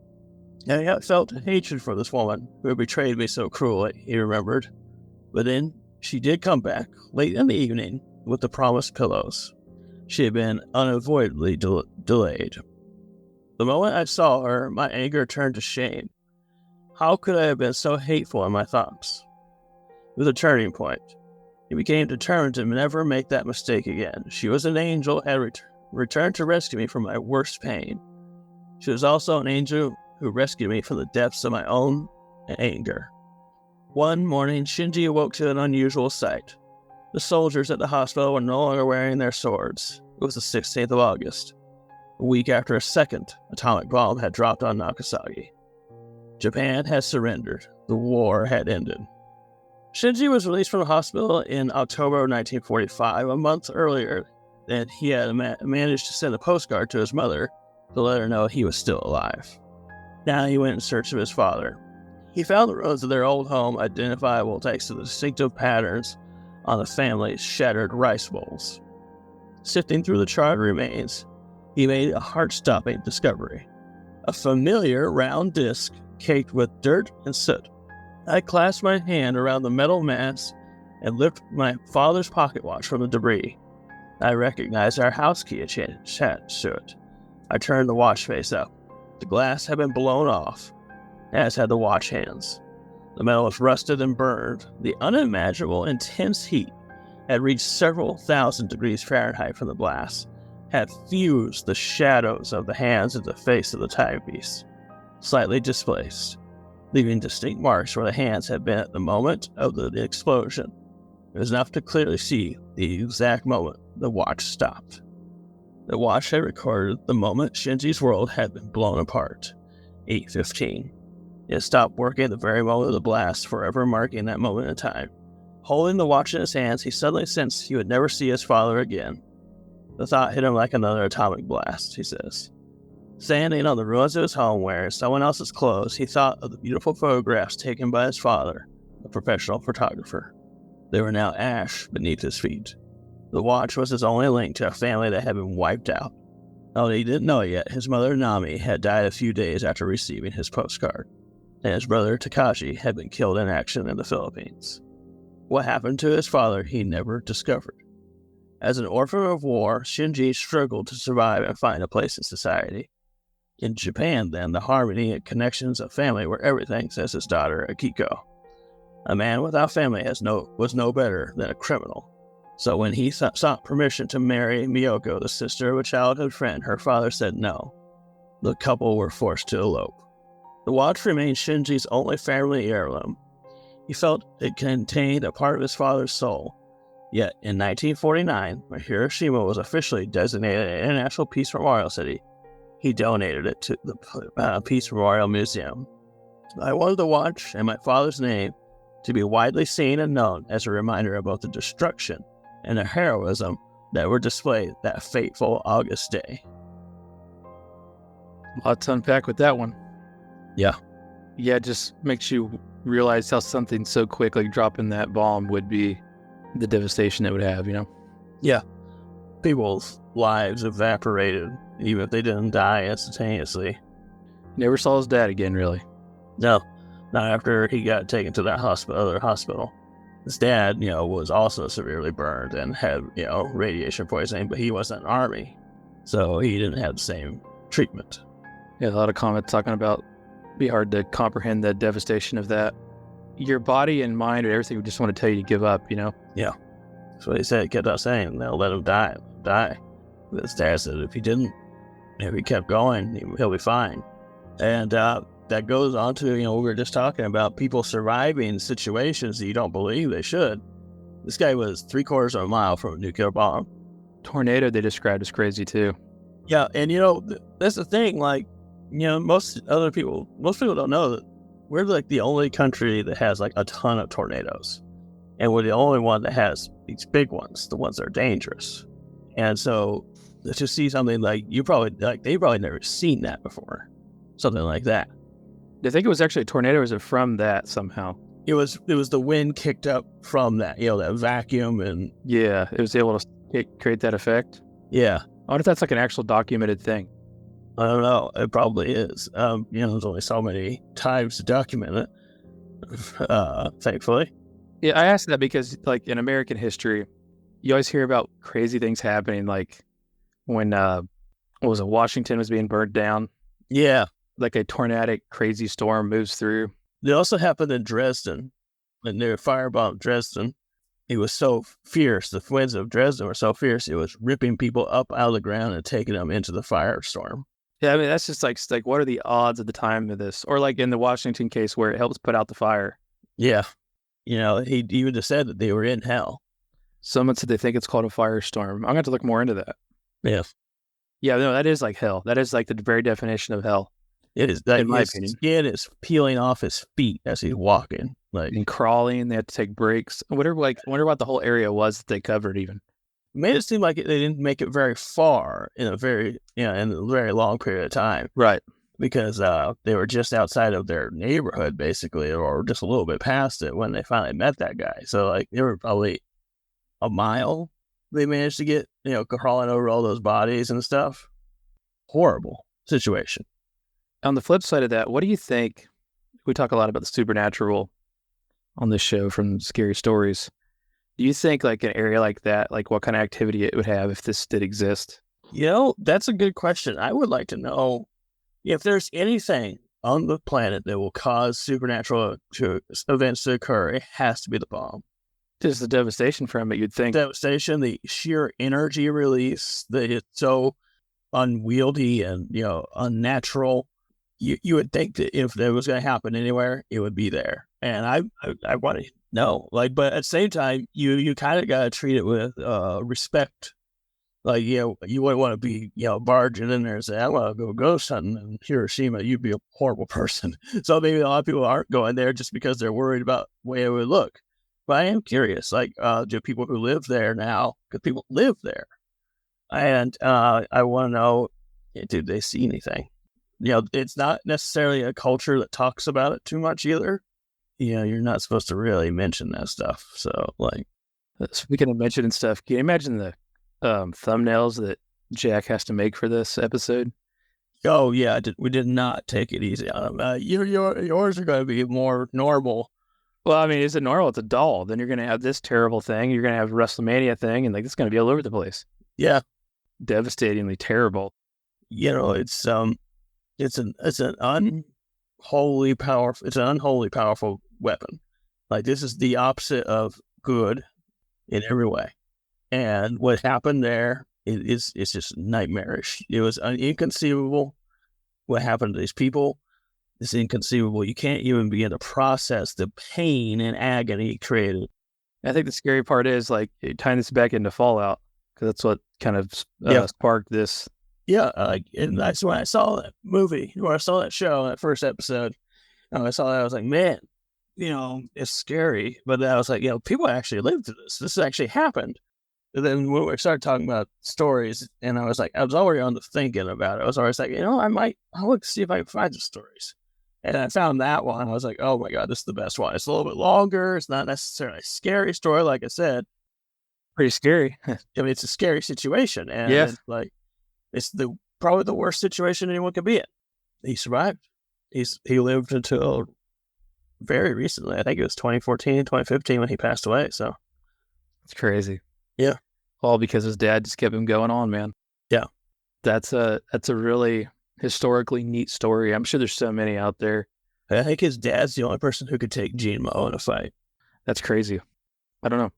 And I felt hatred for this woman who had betrayed me so cruelly, he remembered. But then she did come back late in the evening with the promised pillows. She had been unavoidably delayed. The moment I saw her, my anger turned to shame. How could I have been so hateful in my thoughts? It was a turning point. He became determined to never make that mistake again. She was an angel, had returned to rescue me from my worst pain. She was also an angel who rescued me from the depths of my own anger. One morning, Shinji awoke to an unusual sight. The soldiers at the hospital were no longer wearing their swords. It was the 16th of August, a week after a second atomic bomb had dropped on Nagasaki. Japan had surrendered. The war had ended. Shinji was released from the hospital in October of 1945, a month earlier, and he had managed to send a postcard to his mother to let her know he was still alive. Now he went in search of his father. He found the ruins of their old home identifiable thanks to the distinctive patterns on the family's shattered rice bowls. Sifting through the charred remains, he made a heart-stopping discovery. A familiar round disc caked with dirt and soot. I clasped my hand around the metal mass and lifted my father's pocket watch from the debris. I recognized our house key attached to it. I turned the watch face up. The glass had been blown off, as had the watch hands. The metal was rusted and burned. The unimaginable intense heat had reached several thousand degrees Fahrenheit from the blast, had fused the shadows of the hands into the face of the timepiece, slightly displaced, leaving distinct marks where the hands had been at the moment of the explosion. It was enough to clearly see the exact moment the watch stopped. The watch had recorded the moment Shinji's world had been blown apart, 8:15. It stopped working at the very moment of the blast, forever marking that moment in time. Holding the watch in his hands, he suddenly sensed he would never see his father again. The thought hit him like another atomic blast, he says. Standing on the ruins of his home wearing someone else's clothes, he thought of the beautiful photographs taken by his father, a professional photographer. They were now ash beneath his feet. The watch was his only link to a family that had been wiped out. Although he didn't know it yet, his mother Nami had died a few days after receiving his postcard, and his brother Takashi had been killed in action in the Philippines. What happened to his father he never discovered. As an orphan of war, Shinji struggled to survive and find a place in society. In Japan, then, the harmony and connections of family were everything, says his daughter Akiko. A man without family was no better than a criminal. So when he sought permission to marry Miyoko, the sister of a childhood friend, her father said no. The couple were forced to elope. The watch remained Shinji's only family heirloom. He felt it contained a part of his father's soul. Yet, in 1949, when Hiroshima was officially designated an International Peace Memorial City, he donated it to the Peace Memorial Museum. I wanted the watch and my father's name to be widely seen and known as a reminder of both the destruction and the heroism that were displayed that fateful August day. Lots to unpack with that one. Yeah. Yeah, it just makes you realize how something so quick, like dropping that bomb, would be the devastation it would have, you know? Yeah. People's lives evaporated, even if they didn't die instantaneously. Never saw his dad again, really. No, not after he got taken to that hospital. His dad, was also severely burned and had, radiation poisoning, but he wasn't in the Army, so he didn't have the same treatment. Yeah, a lot of comments talking about be hard to comprehend the devastation of that. Your body and mind and everything would just want to tell you to give up, Yeah. That's what he said. Kept on saying, they'll let him die. But his dad said if he kept going, he'll be fine. And that goes on to, we were just talking about people surviving situations that you don't believe they should. This guy was 3/4 of a mile from a nuclear bomb. Tornado they described as crazy too. Yeah, and that's the thing, most people don't know that we're like the only country that has like a ton of tornadoes. And we're the only one that has these big ones, the ones that are dangerous. And so to see something like they've probably never seen that before. Something like that. I think it was actually a tornado, or was it from that somehow? It was the wind kicked up from that, that vacuum, and yeah, it was able to create that effect. Yeah. I wonder if that's like an actual documented thing. I don't know. It probably is. There's only so many times to document it, thankfully. Yeah, I asked that because, like, in American history, you always hear about crazy things happening, like when Washington was being burned down. Yeah. Like a tornadic, crazy storm moves through. It also happened in Dresden, when they firebombed Dresden. It was so fierce. The winds of Dresden were so fierce, it was ripping people up out of the ground and taking them into the firestorm. Yeah, I mean, that's just like what are the odds at the time of this? Or like in the Washington case where it helps put out the fire. Yeah. He even just said that they were in hell. Someone said they think it's called a firestorm. I'm going to have to look more into that. Yeah. Yeah, no, that is like hell. That is like the very definition of hell. It is. In my opinion. Skin is peeling off his feet as he's walking. And crawling. They had to take breaks. I wonder what the whole area was that they covered even. Made it seem like they didn't make it very far in a very long period of time. Right. because they were just outside of their neighborhood, basically, or just a little bit past it when they finally met that guy. So, like, they were probably a mile. They managed to get, crawling over all those bodies and stuff. Horrible situation. On the flip side of that, what do you think? We talk a lot about the supernatural on this show from Scary Stories. Do you think, like, an area like that, like, what kind of activity it would have if this did exist? That's a good question. I would like to know if there's anything on the planet that will cause supernatural events to occur. It has to be the bomb. Just the devastation from it, you'd think. Devastation, the sheer energy release, that it's so unwieldy and, unnatural. You would think that if that was going to happen anywhere, it would be there. And I want to know, like, but at the same time, you kind of got to treat it with respect. Like, you wouldn't want to be, barging in there and say, I want to go ghost hunting in Hiroshima. You'd be a horrible person. So maybe a lot of people aren't going there just because they're worried about the way it would look. But I am curious, like, do people who live there now, because people live there, and I want to know, did they see anything? It's not necessarily a culture that talks about it too much either. You're not supposed to really mention that stuff. So, like, speaking of mentioning stuff, can you imagine the thumbnails that Jack has to make for this episode? Oh yeah, we did not take it easy on them. Yours are going to be more normal. Well, I mean, is it normal? It's a doll. Then you're going to have this terrible thing. You're going to have a WrestleMania thing, and, like, it's going to be all over the place. Yeah, devastatingly terrible. It's an unholy powerful weapon. Like, this is the opposite of good in every way. And what happened there it's just nightmarish. It was inconceivable what happened to these people. It's inconceivable. You can't even begin to process the pain and agony created. I think the scary part is, like, tying this back into Fallout, because that's what kind of sparked this. Yeah, and that's when I saw that movie, when I saw that show, that first episode. I saw that, I was like, man, it's scary. But then I was like, people actually lived through this. This actually happened. And then when we started talking about stories, and I was already on the thinking about it. I was always like, I'll look to see if I can find the stories. And I found that one. I was like, oh my God, this is the best one. It's a little bit longer. It's not necessarily a scary story, like I said. Pretty scary. I mean, it's a scary situation. And yeah. It's probably the worst situation anyone could be in. He survived. He lived until very recently. I think it was 2014, 2015 when he passed away. So it's crazy. Yeah. All because his dad just kept him going on, man. Yeah. That's a really historically neat story. I'm sure there's so many out there. I think his dad's the only person who could take Gene Mo in a fight. That's crazy. I don't know.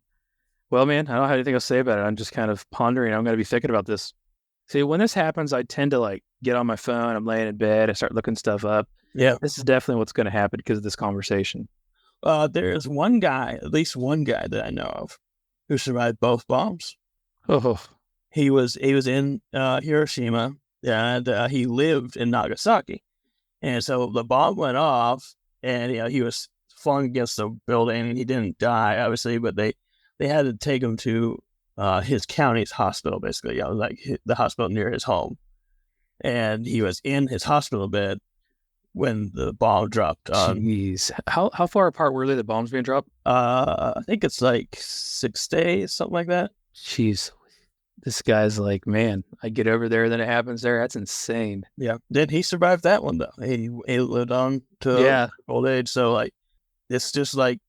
Well, man, I don't have anything else to say about it. I'm just kind of pondering. I'm going to be thinking about this. See, when this happens, I tend to, like, get on my phone. I'm laying in bed. I start looking stuff up. Yeah. This is definitely what's going to happen because of this conversation. There's one guy, at least one guy that I know of, who survived both bombs. Oh. He was in Hiroshima, and he lived in Nagasaki. And so the bomb went off, and he was flung against the building, and he didn't die, obviously, but they had to take him to his county's hospital, basically, like the hospital near his home. And he was in his hospital bed when the bomb dropped. Jeez. How far apart were they, the bombs being dropped? I think it's like 6 days, something like that. Jeez. This guy's like, man, I get over there, then it happens there. That's insane. Yeah. Then he survived that one, though. He lived on to old age. So, like, it's just like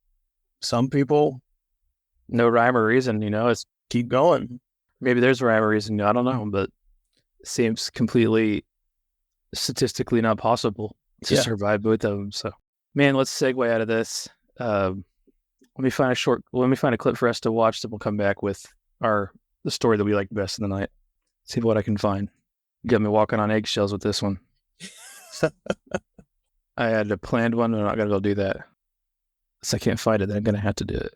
some people. No rhyme or reason, it's keep going. Maybe there's a rhyme or reason. I don't know, but it seems completely statistically not possible to survive both of them. So, man, let's segue out of this. Let me find a clip for us to watch, then we'll come back with the story that we like best in the night. See what I can find. You got me walking on eggshells with this one. I had a planned one, but I'm not going to go do that. So I can't find it, then I'm going to have to do it.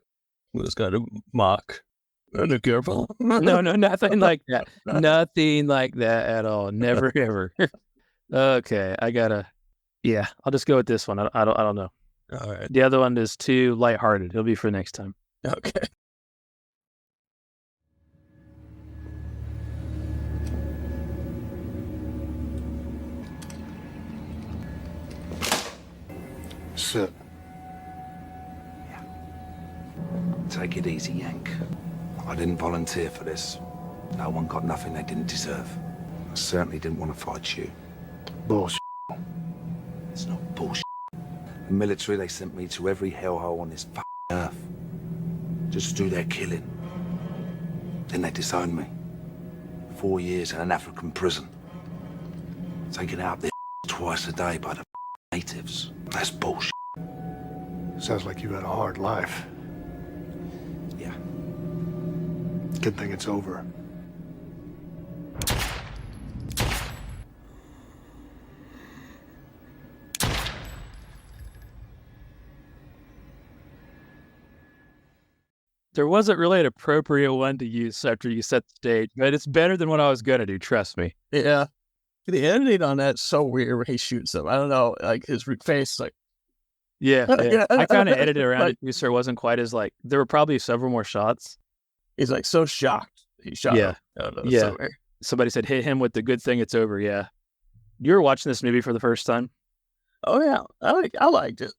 We just got to mock. Be careful. No, nothing like that. Nothing like that at all. Never, ever. Okay, I'll just go with this one. I don't know. All right. The other one is too lighthearted. It'll be for next time. Okay. sit. Take it easy, Yank. I didn't volunteer for this. No one got nothing they didn't deserve. I certainly didn't want to fight you. Bullshit. It's not bullshit. The military, they sent me to every hellhole on this earth. Just to do their killing. Then they disowned me. 4 years in an African prison. Taken out there twice a day by the natives. That's bullshit. Sounds like you had a hard life. Yeah. Good thing it's over. There wasn't really an appropriate one to use after you set the stage, but it's better than what I was going to do. Trust me. Yeah. The editing on that's so weird when he shoots him. I don't know, like his face, like. Yeah. I kind of edited around it too, so it wasn't quite as like. There were probably several more shots. He's like so shocked. He shot him. I don't know, Yeah. so weird. Somebody said, "Hit him with the good thing. It's over." Yeah. You were watching this movie for the first time. Oh yeah, I liked it.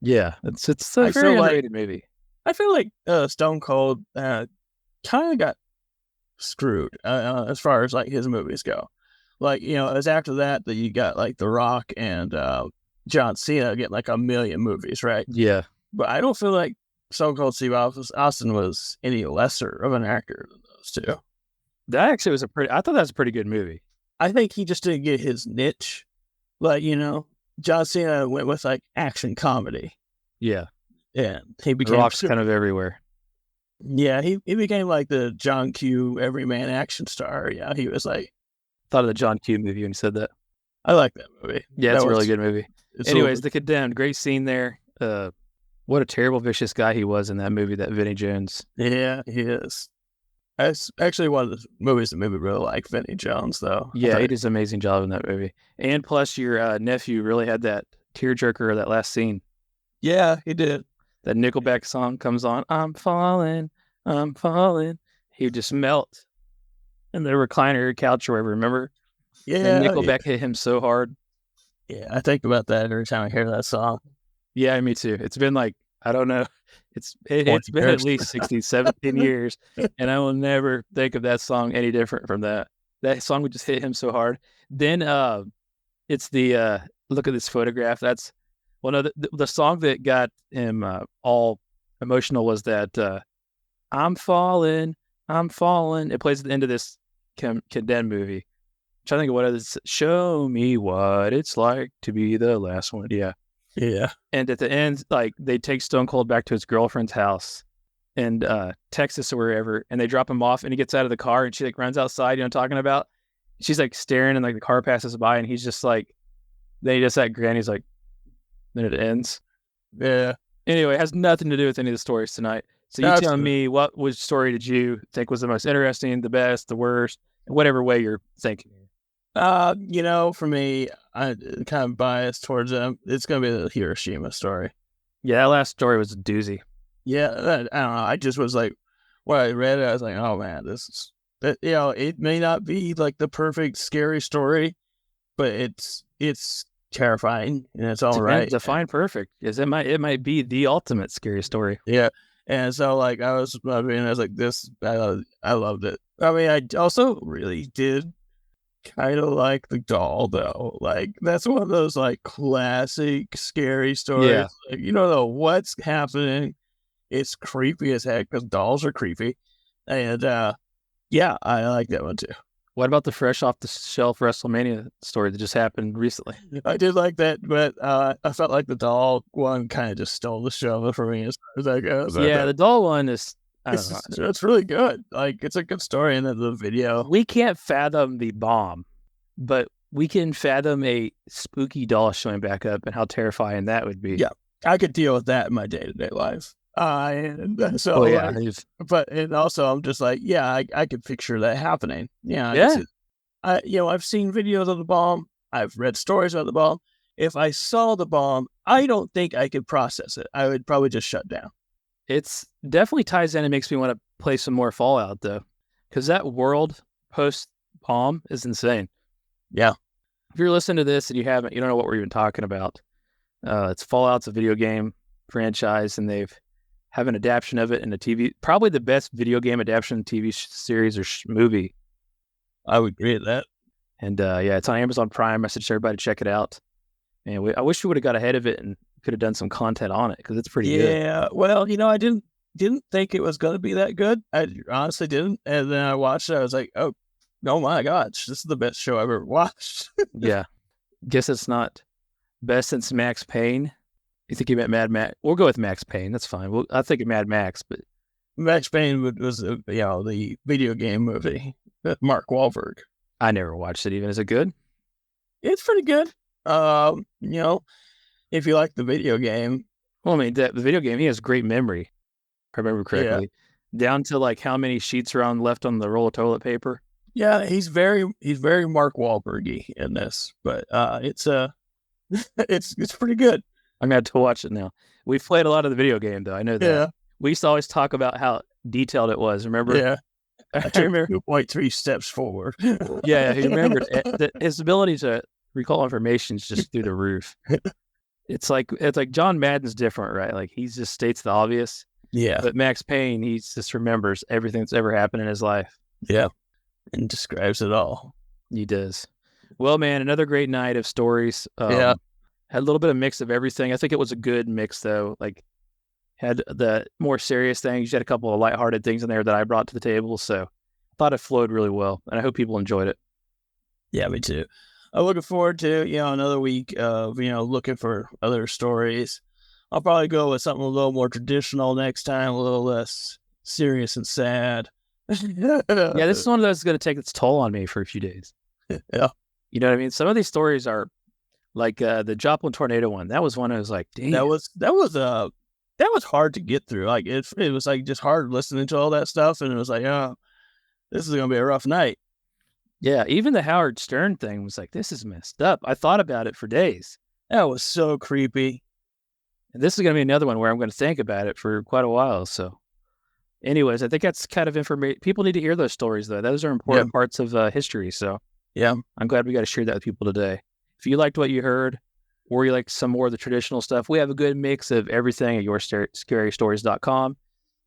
Yeah, it's a I very feel like- underrated movie. I feel like Stone Cold kind of got screwed as far as like his movies go. Like, you know, as after that you got like The Rock and John Cena getting like a million movies, right? Yeah. But I don't feel like Stone Cold Steve Austin was any lesser of an actor than those two. That actually was I thought that was a pretty good movie. I think he just didn't get his niche. Like, you know, John Cena went with like action comedy. Yeah. And he The became Rock's kind of everywhere. Yeah, he became like the John Q everyman action star. Yeah, he was like, Thought of the John Q movie when you said that. I like that movie. Yeah, it's That a really was- good movie. it's Anyways, a- The Condemned, great scene there. What a terrible, vicious guy he was in that movie, that Vinnie Jones. yeah, he is. That's actually one of the movies that made me really like Vinnie Jones, though. I Yeah, thought- he does an amazing job in that movie. And plus, your nephew really had that tearjerker of that last scene. yeah, he did. That Nickelback song comes on. I'm falling. He would just melt in the recliner couch or wherever. Remember? Yeah, And Nickelback hit him so hard. yeah, I think about that every time I hear that song. Yeah, me too. It's been like, I don't know. It's 20 been at years. least 16, 17 years. And I will never think of that song any different from that. That song would just hit him so hard. Then it's the look at this photograph. That's the song that got him all emotional was that I'm falling. It plays at the end of this Condemned movie. I'm trying to think of what it is. Show me what it's like to be the last one. Yeah. Yeah. And at the end, like they take Stone Cold back to his girlfriend's house in Texas or wherever, and they drop him off, and he gets out of the car, and she like runs outside. You know what I'm talking about? She's like staring, and like the car passes by, and he's just like, then he just that grin. He's like, then it ends. Yeah. Anyway, it has nothing to do with any of the stories tonight. So you tell me, what story did you think was the most interesting, the best, the worst, whatever way you're thinking? You know, for me, I'm kind of biased towards them. It's gonna be the Hiroshima story. Yeah, that last story was a doozy. Yeah, I don't know. I just was like, when I read it, I was like, oh man, this is that. You know, it may not be like the perfect scary story, but it's terrifying and it's all right. Define perfect, because it might be the ultimate scary story. Yeah, and so like I was like this. I loved it. I mean, I also really did kind of like the doll though. Like that's one of those like classic scary stories. Yeah. Like, you don't know what's happening. It's creepy as heck because dolls are creepy. And yeah, I like that one too. What about the fresh off the shelf WrestleMania story that just happened recently? I did like that, but I felt like the doll one kind of just stole the show for me as far as that goes. Yeah, the doll one is, I don't know. It's really good. Like it's a good story, and then the video. We can't fathom the bomb, but we can fathom a spooky doll showing back up and how terrifying that would be. Yeah. I could deal with that in my day-to-day life. And so, Oh yeah, but and also I'm just like, yeah, I could picture that happening. Yeah, I've seen videos of the bomb. I've read stories about the bomb. If I saw the bomb, I don't think I could process it. I would probably just shut down. it's definitely ties in and makes me want to play some more Fallout though, because that world post bomb is insane. Yeah. If you're listening to this and you don't know what we're even talking about, It's Fallout's a video game franchise, and they've have an adaptation of it in a TV. Probably the best video game adaptation TV series or movie. I would agree with that. And yeah, it's on Amazon Prime. I suggest everybody check it out. And I wish we would have got ahead of it and could have done some content on it because it's pretty good. Yeah, well, I didn't think it was going to be that good. I honestly didn't. And then I watched it. I was like, oh my gosh, this is the best show I've ever watched. Yeah. Guess it's not best since Max Payne. You think you meant Mad Max? We'll go with Max Payne. That's fine. I think of Mad Max, but Max Payne was the video game movie with Mark Wahlberg. I never watched it even. Is it good? It's pretty good. If you like the video game. Well, I mean, the video game, he has great memory, if I remember correctly. Yeah. Down to like how many sheets are left on the roll of toilet paper. Yeah, he's very Mark Wahlberg-y in this, but it's pretty good. I'm gonna have to watch it now. We've played a lot of the video game though. I know that. Yeah. We used to always talk about how detailed it was. Remember? Yeah. I remember 2.3 steps forward. Yeah, he remembered. His ability to recall information is just through the roof. It's like John Madden's different, right? Like he just states the obvious. Yeah. But Max Payne, he just remembers everything that's ever happened in his life. Yeah. And describes it all. He does. Well, man, another great night of stories. Yeah. Had a little bit of mix of everything. I think it was a good mix, though. Like, had the more serious things. You had a couple of lighthearted things in there that I brought to the table. So I thought it flowed really well, and I hope people enjoyed it. Yeah, me too. I'm looking forward to, another week of, looking for other stories. I'll probably go with something a little more traditional next time, a little less serious and sad. Yeah, this is one of those that's going to take its toll on me for a few days. Yeah. You know what I mean? Some of these stories are like the Joplin tornado one. That was one I was like, damn. That was hard to get through. Like it was like just hard listening to all that stuff, and it was like, oh, this is gonna be a rough night. Yeah, even the Howard Stern thing was like, this is messed up. I thought about it for days. That was so creepy. And this is gonna be another one where I'm gonna think about it for quite a while. So anyways, I think that's kind of information. People need to hear those stories though. Those are important parts of history. So yeah, I'm glad we got to share that with people today. If you liked what you heard, or you like some more of the traditional stuff, we have a good mix of everything at yourscarystories.com.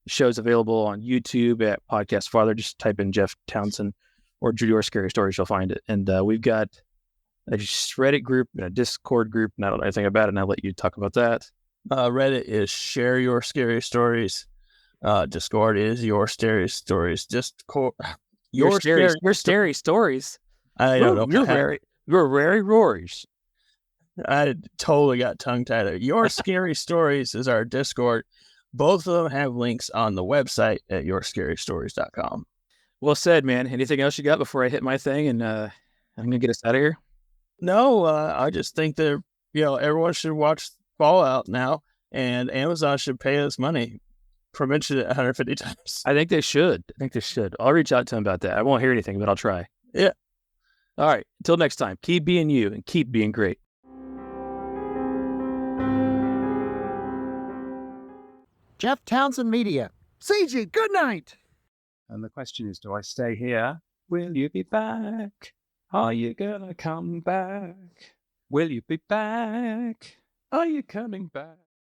The show's available on YouTube at Podcast Father. Just type in Jeff Townsend or Your Scary Stories, you'll find it. And we've got a Reddit group and a Discord group, and I don't know anything about it, and I'll let you talk about that. Reddit is Share Your Scary Stories. Discord is Your Scary Stories. Your scary stories. I don't know. You're very Rory's. I totally got tongue-tied. Your Scary Stories is our Discord. Both of them have links on the website at yourscarystories.com. Well said, man. Anything else you got before I hit my thing and I'm going to get us out of here? No, I just think that, everyone should watch Fallout now, and Amazon should pay us money for mentioning it 150 times. I think they should. I'll reach out to them about that. I won't hear anything, but I'll try. Yeah. All right. Until next time, keep being you and keep being great. Jeff Townsend Media. CG, good night. And the question is, do I stay here? Will you be back? Are you gonna come back? Will you be back? Are you coming back?